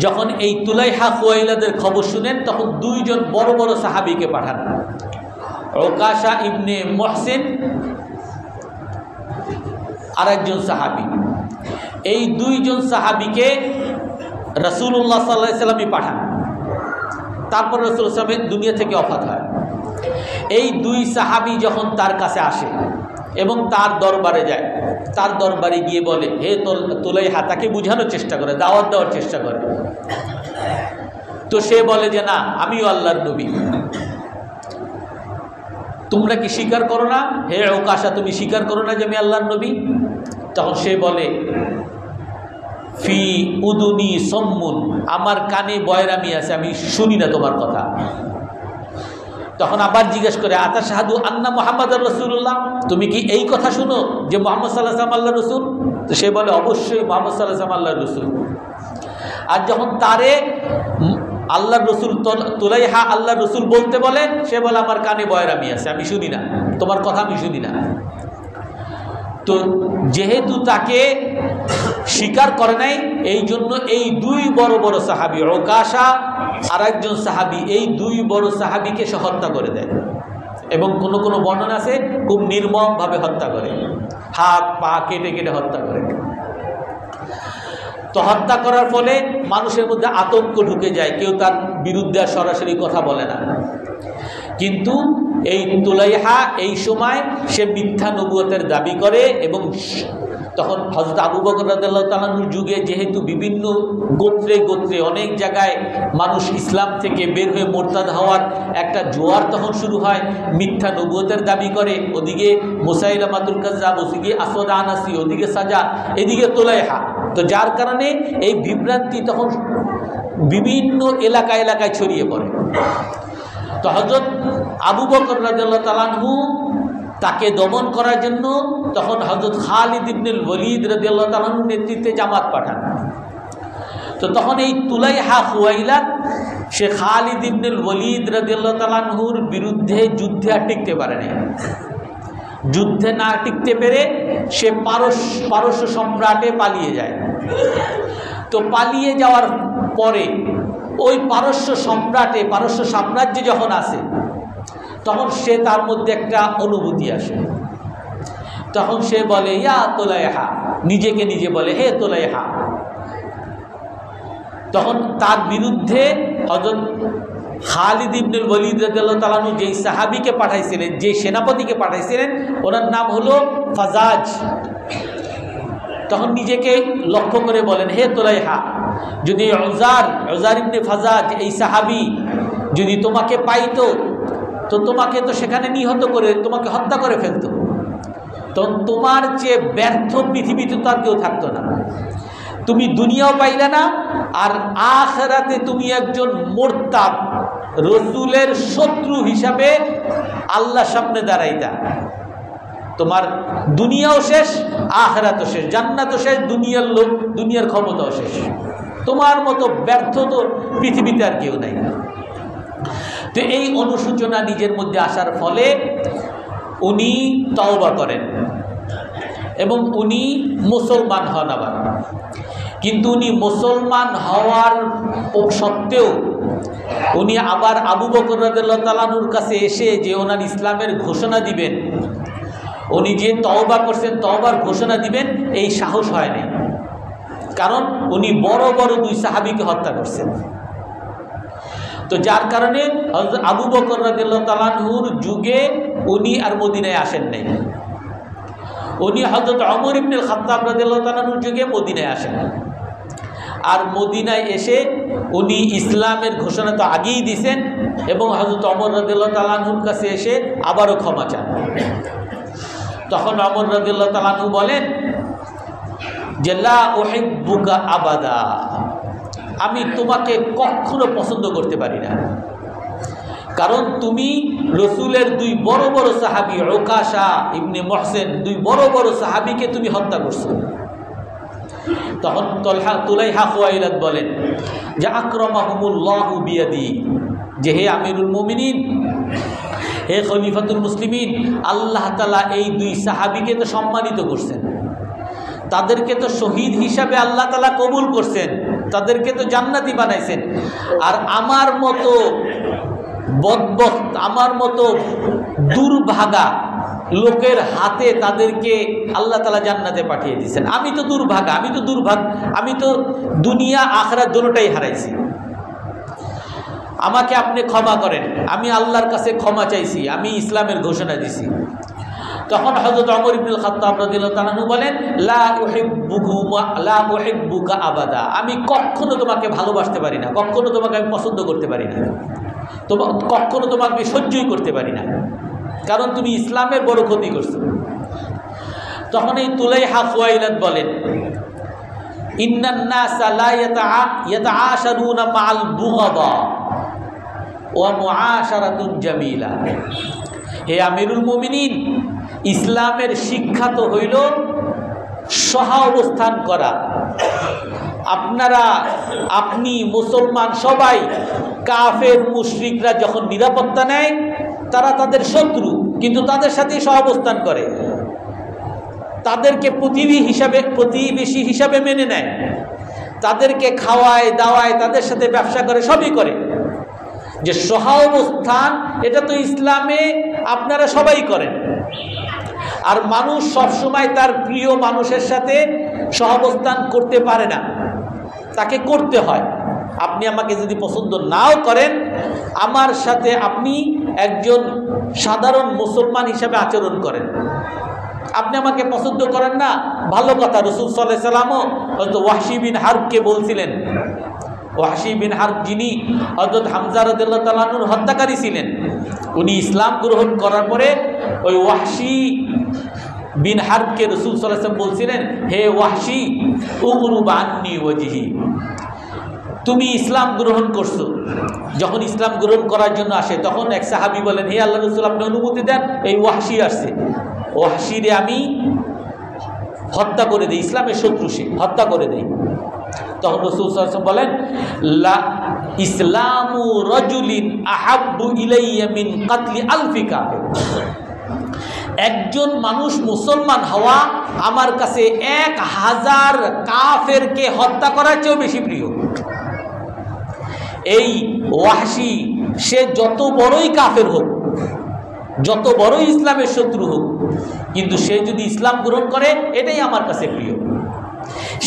যখন এই তুলাইহা খুয়াইলাদের খবর শুনেন, তখন দুইজন বড় বড় সাহাবীকে পাঠান, উকাশা ইবনে মুহসিন আর একজন সাহাবি, এই দুইজন সাহাবিকে রাসূলুল্লাহ সাল্লাল্লাহু আলাইহি ওয়াসাল্লাম পাঠান। তারপর রাসূলুল্লাহ সাল্লাল্লাহু আলাইহি ওয়াসাল্লাম দুনিয়া থেকে ওফাত হয়। এই দুই সাহাবি যখন তার কাছে আসে এবং তার দরবারে যায়, তার দরবারে গিয়ে বলে হে তুলাইহা, তাকে বোঝানোর চেষ্টা করে, দাওয়াত দেওয়ার চেষ্টা করে। তো সে বলে যে না, আমিও আল্লাহর নবী। তোমরা কি স্বীকার করো না? হে ওকাশা, তুমি স্বীকার করো না যে আমি আল্লাহর নবী? তখন সে বলে ফি উদুনি সম্মুন, আমার কানে বয়রামি আছে, আমি শুনি না তোমার কথা। তখন আবার জিজ্ঞেস করে আতাশহাদু আন্না মুহাম্মাদুর রাসূলুল্লাহ, তুমি কি এই কথা শুনো যে মুহাম্মদ সাল্লাল্লাহু আলাইহি ওয়াসাল্লাম আল্লাহর রাসূল? তো সে বলে অবশ্যই মুহাম্মদ সাল্লাল্লাহু আলাইহি ওয়াসাল্লাম আল্লাহর রাসূল। আর যখন তারে আল্লাহর রসুল তুলাইহা আল্লাহর রসুল বলতে বলেন, সে বলে আমার কানে বয়রামি আছে, আমি শুনি না তোমার কথা, আমি শুনি না। তো যেহেতু তাকে স্বীকার করে নাই, এই জন্য এই দুই বড় বড় সাহাবি, ওকাশা আর একজন সাহাবি, এই দুই বড় সাহাবিকে সে হত্যা করে দেয়। এবং কোনো কোনো বর্ণনা আছে খুব নির্মমভাবে হত্যা করে, হাত পা কেটে কেটে হত্যা করে। তো হত্যা করার ফলে মানুষের মধ্যে আতঙ্ক ঢুকে যায়, কেউ তার বিরুদ্ধে সরাসরি কথা বলে না। কিন্তু এই তুলাইহা এই সময় সে মিথ্যা নবুয়তের দাবি করে। এবং তখন হযরত আবু বকর রাদিয়াল্লাহু তাআলা আনহুর যুগে যেহেতু বিভিন্ন গোত্রে গোত্রে অনেক জায়গায় মানুষ ইসলাম থেকে বের হয়ে মোরতাদ হওয়ার একটা জোয়ার তখন শুরু হয়, মিথ্যা নবুয়তের দাবি করে। ওদিকে মুসাইলামাতুল কাজ্জাব, ওদিকে আসওয়াদ আনাসি, ওদিকে সাজা, এদিকে তুলাইহা। তো যার কারণে এই বিভ্রান্তি তখন বিভিন্ন এলাকায় এলাকায় ছড়িয়ে পড়ে। তো হযরত আবু বকর রাদিয়াল্লাহু তাআলা আনহু তাকে দমন করার জন্য তখন হযরত খালিদ ইবনুল ওয়ালিদ রাদিয়াল্লাহু তাআলা আনহুর নেতৃত্বে জামাত পাঠান। তো তখন এই তুলাইহা খুয়াইলাত সে খালিদ ইবনুল ওয়ালিদ রাদিয়াল্লাহু তাআলা আনহুর বিরুদ্ধে যুদ্ধে আর টিকতে পারে না। যুদ্ধে না টিকতে পেরে সে পারস্য সম্রাটে পালিয়ে যায়। তো পালিয়ে যাওয়ার পরে ওই পারস্য সাম্রাজ্যে যখন আসে, তখন সে তার মধ্যে একটা অনুভূতি আসে। তখন সে বলে ইয়া তুলাইহা, নিজেকে নিজে বলে হে তুলাইহা। তখন তার বিরুদ্ধে হযরত খালিদ ইবনুল ওয়ালিদ রাদিয়াল্লাহু তাআলা আনহু যেই সাহাবীকে পাঠাইছিলেন, যে সেনাপতিকে পাঠাইছিলেন, ওনার নাম হলো ফাজাজ। তখন নিজেকে লক্ষ্য করে বলেন হে তুলাইহা, যদি উজার ইবনে ফাজাজ এই সাহাবী যদি তোমাকে পাইতো, তো তোমাকে তো সেখানে নিহত করে তোমাকে হত্যা করে ফেলতো। তখন তোমার চেয়ে ব্যর্থ পৃথিবীতে তো আর কেউ থাকতো না। তুমি দুনিয়াও পাইলে না, আর আখিরাতে তুমি একজন মুরতাদ রসুলের শত্রু হিসাবে আল্লাহর সামনে দাঁড়াইতা। তোমার দুনিয়াও শেষ, আখিরাতও শেষ, জান্নাতও শেষ, দুনিয়ার ক্ষমতাও শেষ। তোমার মতো ব্যর্থ তো পৃথিবীতে আর কেউ নাই। তো এই অনুশোচনা নিজের মধ্যে আসার ফলে উনি তওবা করেন এবং উনি মুসলমান হন আবার। কিন্তু উনি মুসলমান হওয়ার সত্ত্বেও উনি আবার আবু বকর রাদিয়াল্লাহু তাআলা আনহুর কাছে এসে যে ওনার ইসলামের ঘোষণা দিবেন, উনি যে তওবা করছেন তওবার ঘোষণা দিবেন, এই সাহস হয়নি। কারণ উনি বড় বড় দুই সাহাবীকে হত্যা করছেন। তো যার কারণে হযরত আবু বকর রাদিয়াল্লাহু তাআলা আনহুর যুগে উনি আর মদিনায় আসেন নাই। উনি হযরত ওমর ইবনুল খাত্তাব রাদিয়াল্লাহু তাআলা আনহুর যুগে মদিনায় আসেন। আর মদিনায় এসে উনি ইসলামের ঘোষণা তো আগেই দিয়েছেন এবং হযরত ওমর রাদিয়াল্লাহু তাআলা আনহুর কাছে এসে আবারও ক্ষমা চান। তখন ওমর রাদিয়াল্লাহু তাআলা আনহু বলেন যে লা উহিব্বুকা আবাদা, আমি তোমাকে কখনো পছন্দ করতে পারি না, কারণ তুমি রসুলের দুই বড় বড় সাহাবী উকাশা ইবনে মুহসিন, দুই বড় বড় সাহাবীকে তুমি হত্যা করছো। তখন তুলাইহা খুয়াইলাত বলেন যে আকরামাহুমুল্লাহু বিয়াদি, যে হে আমিরুল মুমিনিন, হে খলিফাতুল মুসলিমিন, আল্লাহ তাআলা এই দুই সাহাবীকে তো সম্মানিত করছেন, তাদেরকে তো শহীদ হিসাবে আল্লাহ তাআলা কবুল করছেন, তাদেরকে তো জান্নাতি বানাইছেন। আর আমার মতো বদবখত, আমার মতো দুর্ভাগা লোকের হাতে তাদেরকে আল্লাহ তাআলা জান্নাতে পাঠিয়ে দিয়েছেন। আমি তো দুর্ভাগা, আমি তো দুনিয়া আখিরাত দুটোটাই হারাইছি। আমাকে আপনি ক্ষমা করেন, আমি আল্লাহর কাছে ক্ষমা চাইছি, আমি ইসলামের ঘোষণা দিছি। তখন হযরত ওমর ইবনুল খাত্তাব রাদিয়াল্লাহু তাআলা বলেন, লা উহিব্বুকা আবাদা, আমি কখনো তোমাকে ভালোবাসতে পারি না, কখনো তোমাকে আমি পছন্দ করতে পারি না, কখনো তোমাকে সহ্যই করতে পারি না, কারণ তুমি ইসলামের বড় ক্ষতি করছো। তখন এই তুলাইহা খুয়াইলাদ বলেন, ইন্নান নাসা লা ইয়াতাআশারুনা মাআল বুগাদা ওয়া মুআশারাতুন জামিলা। হে আমিরুল মুমিনিন, ইসলামের শিক্ষা তো হইল সহ অবস্থান করা। আপনি মুসলমান সবাই কাফের মুশরিকরা যখন নিরাপত্তা নেয়, তারা তাদের শত্রু, কিন্তু তাদের সাথে সহাবস্থান করে, তাদেরকে প্রতিবেশী হিসাবে মেনে নেয়, তাদেরকে খাওয়ায় দাওয়ায়, তাদের সাথে ব্যবসা করে, সবই করে। যে সহাবস্থান, এটা তো ইসলামে আপনারা সবাই করেন। আর মানুষ সবসময় তার প্রিয় মানুষের সাথে সহাবস্থান করতে পারে না, তাকে করতে হয়। আপনি আমাকে যদি পছন্দ নাও করেন, আমার সাথে আপনি একজন সাধারণ মুসলমান হিসাবে আচরণ করেন। আপনি আমাকে পছন্দ করেন না, ভালো কথা। রাসূল সাল্লাল্লাহু আলাইহি ওয়াসাল্লামও হযরত ওয়াহশী বিন হারবকে বলছিলেন, ওয়াহশী বিন হারব যিনি হযরত হামজা রাদিয়াল্লাহু তাআলা আনহুর হত্যাকারী ছিলেন, উনি ইসলাম গ্রহণ করার পরে ওই ওয়াহশী বিন হারবকে রাসূল সাল্লাল্লাহু আলাইহি ওয়াসাল্লাম বলছিলেন, হে ওয়াহশী, উকরুব আন্নী ওয়াজহি, তুমি ইসলাম গ্রহণ করছো। যখন ইসলাম গ্রহণ করার জন্য আসে, তখন এক সাহাবী বলেন, হে আল্লাহর রাসূল, আপনি অনুমতি দেন, এই ওয়াহশী আসছে, ওয়াহশীরে আমি হত্যা করে দেই, ইসলামের শত্রু সে, হত্যা করে দেই। তখন রাসূল সাল্লাল্লাহু আলাইহি ওয়াসাল্লাম বলেন, লা ইসলামু রাজুলিন আহাব্বু ইলাইয়া মিন কাতলি আলফি কাফির, একজন মানুষ মুসলমান হওয়া আমার কাছে 1000 কাফেরকে হত্যা করার চেয়েও বেশি প্রিয়। এই ওয়াহশী সে যত বড়ই কাফের হোক, যত বড়ই ইসলামের শত্রু হোক, কিন্তু সে যদি ইসলাম গ্রহণ করে, এটাই আমার কাছে প্রিয়।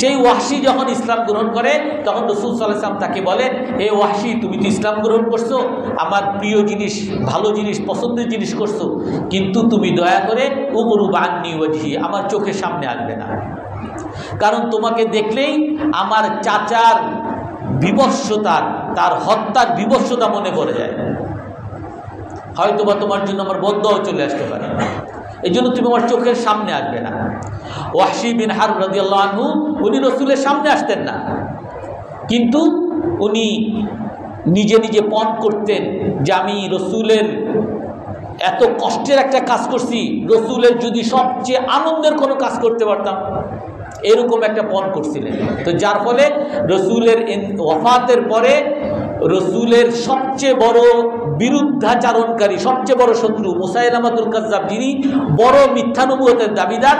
সেই ওয়াহশী যখন ইসলাম গ্রহণ করে, তখন রাসূল সাল্লাল্লাহু আলাইহি ওয়াসাল্লাম তাকে বলেন, হে ওয়াহশী, তুমি তো ইসলাম গ্রহণ করছো, আমার প্রিয় জিনিস, ভালো জিনিস, পছন্দের জিনিস করছো, কিন্তু তুমি দয়া করে উকরুব আন্নী ওয়াজহি, আমার চোখের সামনে আসবে না, কারণ তোমাকে দেখলেই আমার চাচার বিভৎসতার, তার হত্যার বিভৎসতা মনে পড়ে যায়, হয়তোবা তোমার জন্য আমার বদদোয়া চলে আসতে পারে, এই জন্য তুমি আমার চোখের সামনে আসবে না। ওয়াহশী বিন হারব রাদিয়াল্লাহু আনহু, উনি রাসূলের সামনে আসতেন না, কিন্তু উনি নিজে নিজে পণ করতেন যে আমি রাসূলের এত কষ্টের একটা কাজ করছি, রাসূলের যদি সবচেয়ে আনন্দের কোনো কাজ করতে পারতাম, এরকম একটা পণ করছিলেন। তো যার ফলে রাসূলের ওয়াফাতের পরে রাসূলের সবচেয়ে বড় বিরুদ্ধাচারণকারী, সবচেয়ে বড় শত্রু মুসাইলামাতুল কাজ্জাব, যিনি বড় মিথ্যানবুয়তের দাবিদার,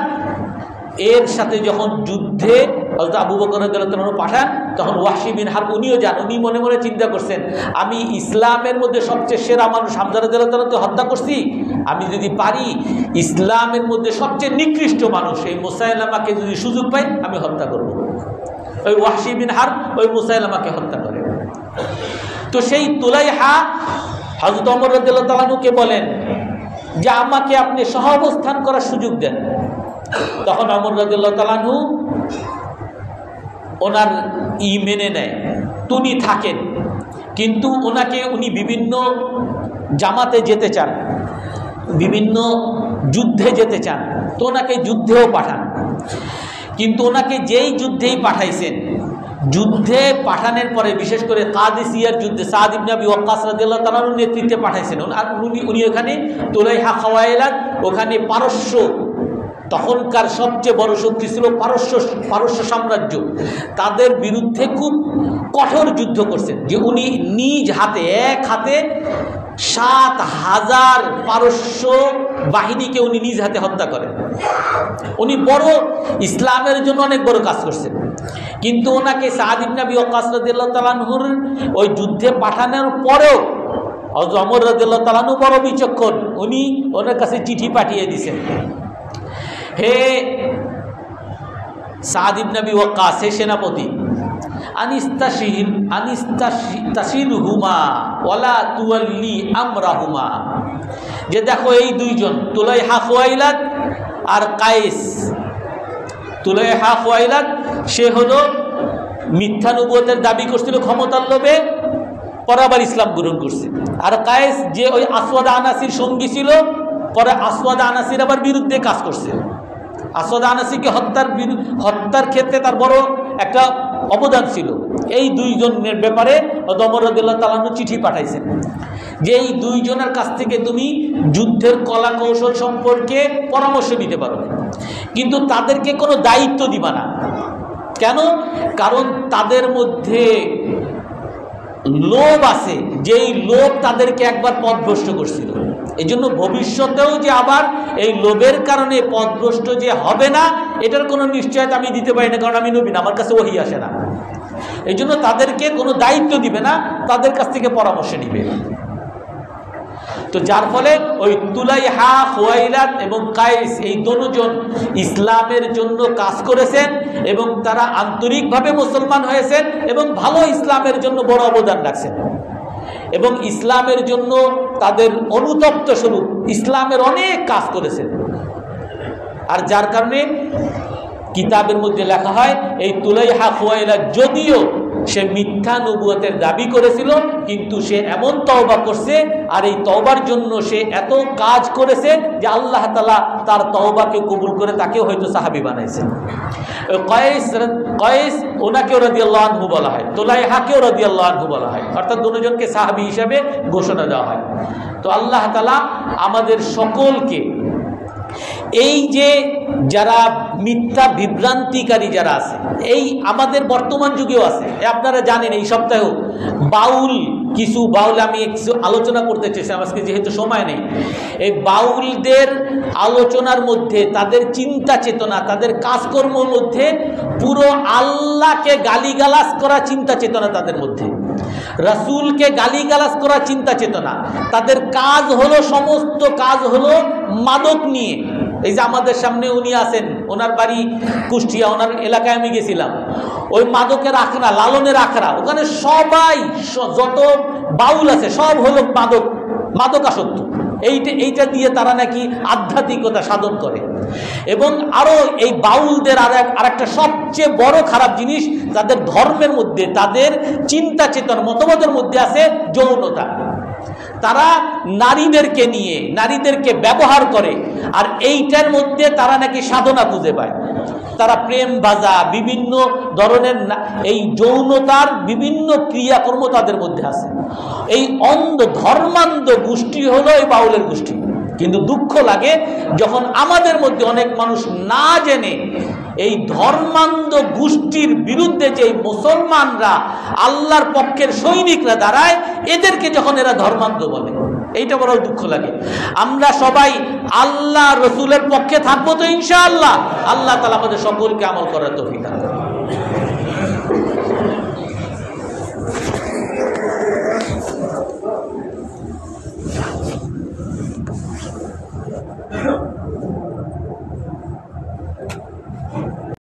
এর সাথে যখন যুদ্ধে হযরত আবু বকর রাদিয়াল্লাহু আনহু পাঠান, তখন ওয়াহশী বিন হারব উনিও যান। উনি মনে মনে চিন্তা করছেন, আমি ইসলামের মধ্যে সবচেয়ে সেরা মানুষ হামজা রাদিয়াল্লাহু আনহুকে হত্যা করছি, আমি যদি পারি ইসলামের মধ্যে সবচেয়ে নিকৃষ্ট মানুষ এই মুসাইলামাকে যদি সুযোগ পাই, আমি হত্যা করব। ওই ওয়াহশী বিন হারব ওই মুসাইলামাকে হত্যা করে। তো সেই তুলাইহা হযরত ওমর রাদিয়াল্লাহু তাআলা আনহুকে বলেন যে আমাকে আপনি সহাবস্থান করার সুযোগ দেন। তখন ওমর রাদিয়াল্লাহু তাআলা আনহু ওনার মেনে নেয়, উনি থাকেন, কিন্তু উনি বিভিন্ন জামাতে যেতে চান, বিভিন্ন যুদ্ধে যেতে চান, তো ওনাকে যুদ্ধেও পাঠান। কিন্তু ওনাকে যেই যুদ্ধেই পাঠাইছেন, যুদ্ধে পাঠানোর পরে বিশেষ করে কাদিসিয়ার যুদ্ধে সাদ ইবনে আবি ওয়াক্কাস রাদিয়াল্লাহু তাআলার নেতৃত্বে পাঠাইছেন। আর উনি ওখানে তুলাইহা খাওয়াইলাদ, ওখানে পারস্য, তখনকার সবচেয়ে বড় শক্তি ছিল পারস্য সাম্রাজ্য, তাদের বিরুদ্ধে খুব কঠোর যুদ্ধ করছেন। যে উনি নিজ হাতে, এক হাতে 7000 পারস্য বাহিনীকে উনি নিজ হাতে হত্যা করেন। উনি বড় ইসলামের জন্য অনেক বড় কাজ করছেন। কিন্তু ওনাকে সাদ ইবনে আবি ওয়াক্কাস রাদিয়াল্লাহু তাআলা আনহুর ওই যুদ্ধে পাঠানোর পরেও হযরত ওমর রাদিয়াল্লাহু তাআলা আনহু বড় বিচক্ষণ, উনি ওনার কাছে চিঠি পাঠিয়ে দিয়েছেন, হে সাদ ইবনে আবি ওয়াক্কাস, হে সেনাপতি, আনিস্তাশিরহুমা ওয়ালা তুওয়াল্লি আমরাহুমা, যে দেখো এই দুইজন তুলাইহা খুয়াইলাদ আর কায়েস। তুলাইহা খুয়াইলাদ সে হলো মিথ্যা নবুয়তের দাবি করছিল ক্ষমতার লোভে, পরে আবার ইসলাম গ্রহণ করছে। আর কায়েস যে ওই আসওয়াদ আনাসির সঙ্গী ছিল, পরে আসওয়াদ আনাসির আবার বিরুদ্ধে কাজ করছে। আসওয়াদ আনাসিকে হত্যার ক্ষেত্রে তার বড় একটা অবদান ছিল। এই দুইজনের ব্যাপারে ওমর রাদিয়াল্লাহু তাআলা আনহু চিঠি পাঠাইছেন যে এই দুইজনের কাছ থেকে তুমি যুদ্ধের কলা কৌশল সম্পর্কে পরামর্শ নিতে পারো, কিন্তু তাদেরকে কোনো দায়িত্ব দিবা না। কেন? কারণ তাদের মধ্যে লোভ আছে, যেই লোভ তাদেরকে একবার পথভ্রষ্ট করছিল। এই জন্য ভবিষ্যতেও যে আবার এই লোভের কারণে পথভ্রষ্ট যে হবে না, এটার কোনো নিশ্চয়তা আমি দিতে পারি না, কারণ আমি নবী না, আমার কাছে ওহী আসে না। এই জন্য তাদেরকে কোনো দায়িত্ব দিবে না, তাদের কাছ থেকে পরামর্শ নিবে। তো যার ফলে ওই তুলাইহা খুয়াইলাদ এবং কায়েস এই দুজন ইসলামের জন্য কাজ করেছেন এবং তারা আন্তরিকভাবে মুসলমান হয়েছেন এবং ভালো ইসলামের জন্য বড় অবদান রাখছেন এবং ইসলামের জন্য তাদের অনুতপ্ত স্বরূপ ইসলামের অনেক কাজ করেছেন। আর যার কারণে কিতাবের মধ্যে লেখা হয় এই তুলাইহা খুয়াইলাদ যদিও সে মিথ্যা নবুয়তের দাবি করেছিল, কিন্তু সে এমন তওবা করছে আর এই তওবার জন্য সে এত কাজ করেছে যে আল্লাহ তাআলা তার তওবাকে কবুল করে তাকেও হয়তো সাহাবী বানাইছেন। কয়েস ওনাকেও রাদিয়াল্লাহু আনহু বলা হয়, তুলাইহাকেও রাদিয়াল্লাহু আনহু বলা হয়, অর্থাৎ দুজনকে সাহাবী হিসাবে ঘোষণা দেওয়া হয়। তো আল্লাহ তাআলা আমাদের সকলকে এই যে যারা মিথ্যা বিভ্রান্তিকারী যারা আছে, এই আমাদের বর্তমান যুগেও আছে, আপনারা জানেন এই সপ্তাহেও কিছু বাউল আমি কিছু আলোচনা করতে চেয়েছি, আজকে যেহেতু সময় নেই। এই বাউলদের আলোচনার মধ্যে তাদের চিন্তা চেতনা, তাদের কাজকর্মের মধ্যে পুরো আল্লাহকে গালিগালাজ করা চিন্তা চেতনা তাদের মধ্যে, রাসূলকে গালিগালাজ করা চিন্তা চেতনা। তাদের কাজ হলো, সমস্ত কাজ হলো মাদক নিয়ে। এই যে আমাদের সামনে উনি আছেন, ওনার বাড়ি কুষ্টিয়া, ওনার এলাকায় আমি গেছিলাম, ওই মাদকের আখড়া, লালনের আখড়া, ওখানে সবাই যত বাউল আছে সব হলো মাদকাসক্ত। এইটা দিয়ে তারা নাকি আধ্যাত্মিকতা সাধন করে। এবং আরো এই বাউলদের আরেকটা সবচেয়ে বড় খারাপ জিনিস, তাদের ধর্মের মধ্যে, তাদের চিন্তা চেতনা মতবাদের মধ্যে আছে যৌনতা। তারা নারীদেরকে নিয়ে, নারীদেরকে ব্যবহার করে, আর এইটার মধ্যে তারা নাকি সাধনা খুঁজে পায়। তারা প্রেম বাজা, বিভিন্ন ধরনের এই যৌনতার বিভিন্ন ক্রিয়াকর্ম তাদের মধ্যে আছে। এই ধর্মান্ধ গোষ্ঠী হলো এই বাউলের গোষ্ঠী। কিন্তু দুঃখ লাগে যখন আমাদের মধ্যে অনেক মানুষ না জেনে এই ধর্মান্ধ গোষ্ঠীর বিরুদ্ধে যে মুসলমানরা, আল্লাহর পক্ষের সৈনিকরা দাঁড়ায়, এদেরকে যখন এরা ধর্মান্ধ বলে, এইটা বড় দুঃখ লাগে। আমরা সবাই আল্লাহ রসুলের পক্ষে থাকবো তো ইনশাআল্লাহ। আল্লাহ তাআলা আমাদের সকলকে আমল করার তৌফিক দান করুন।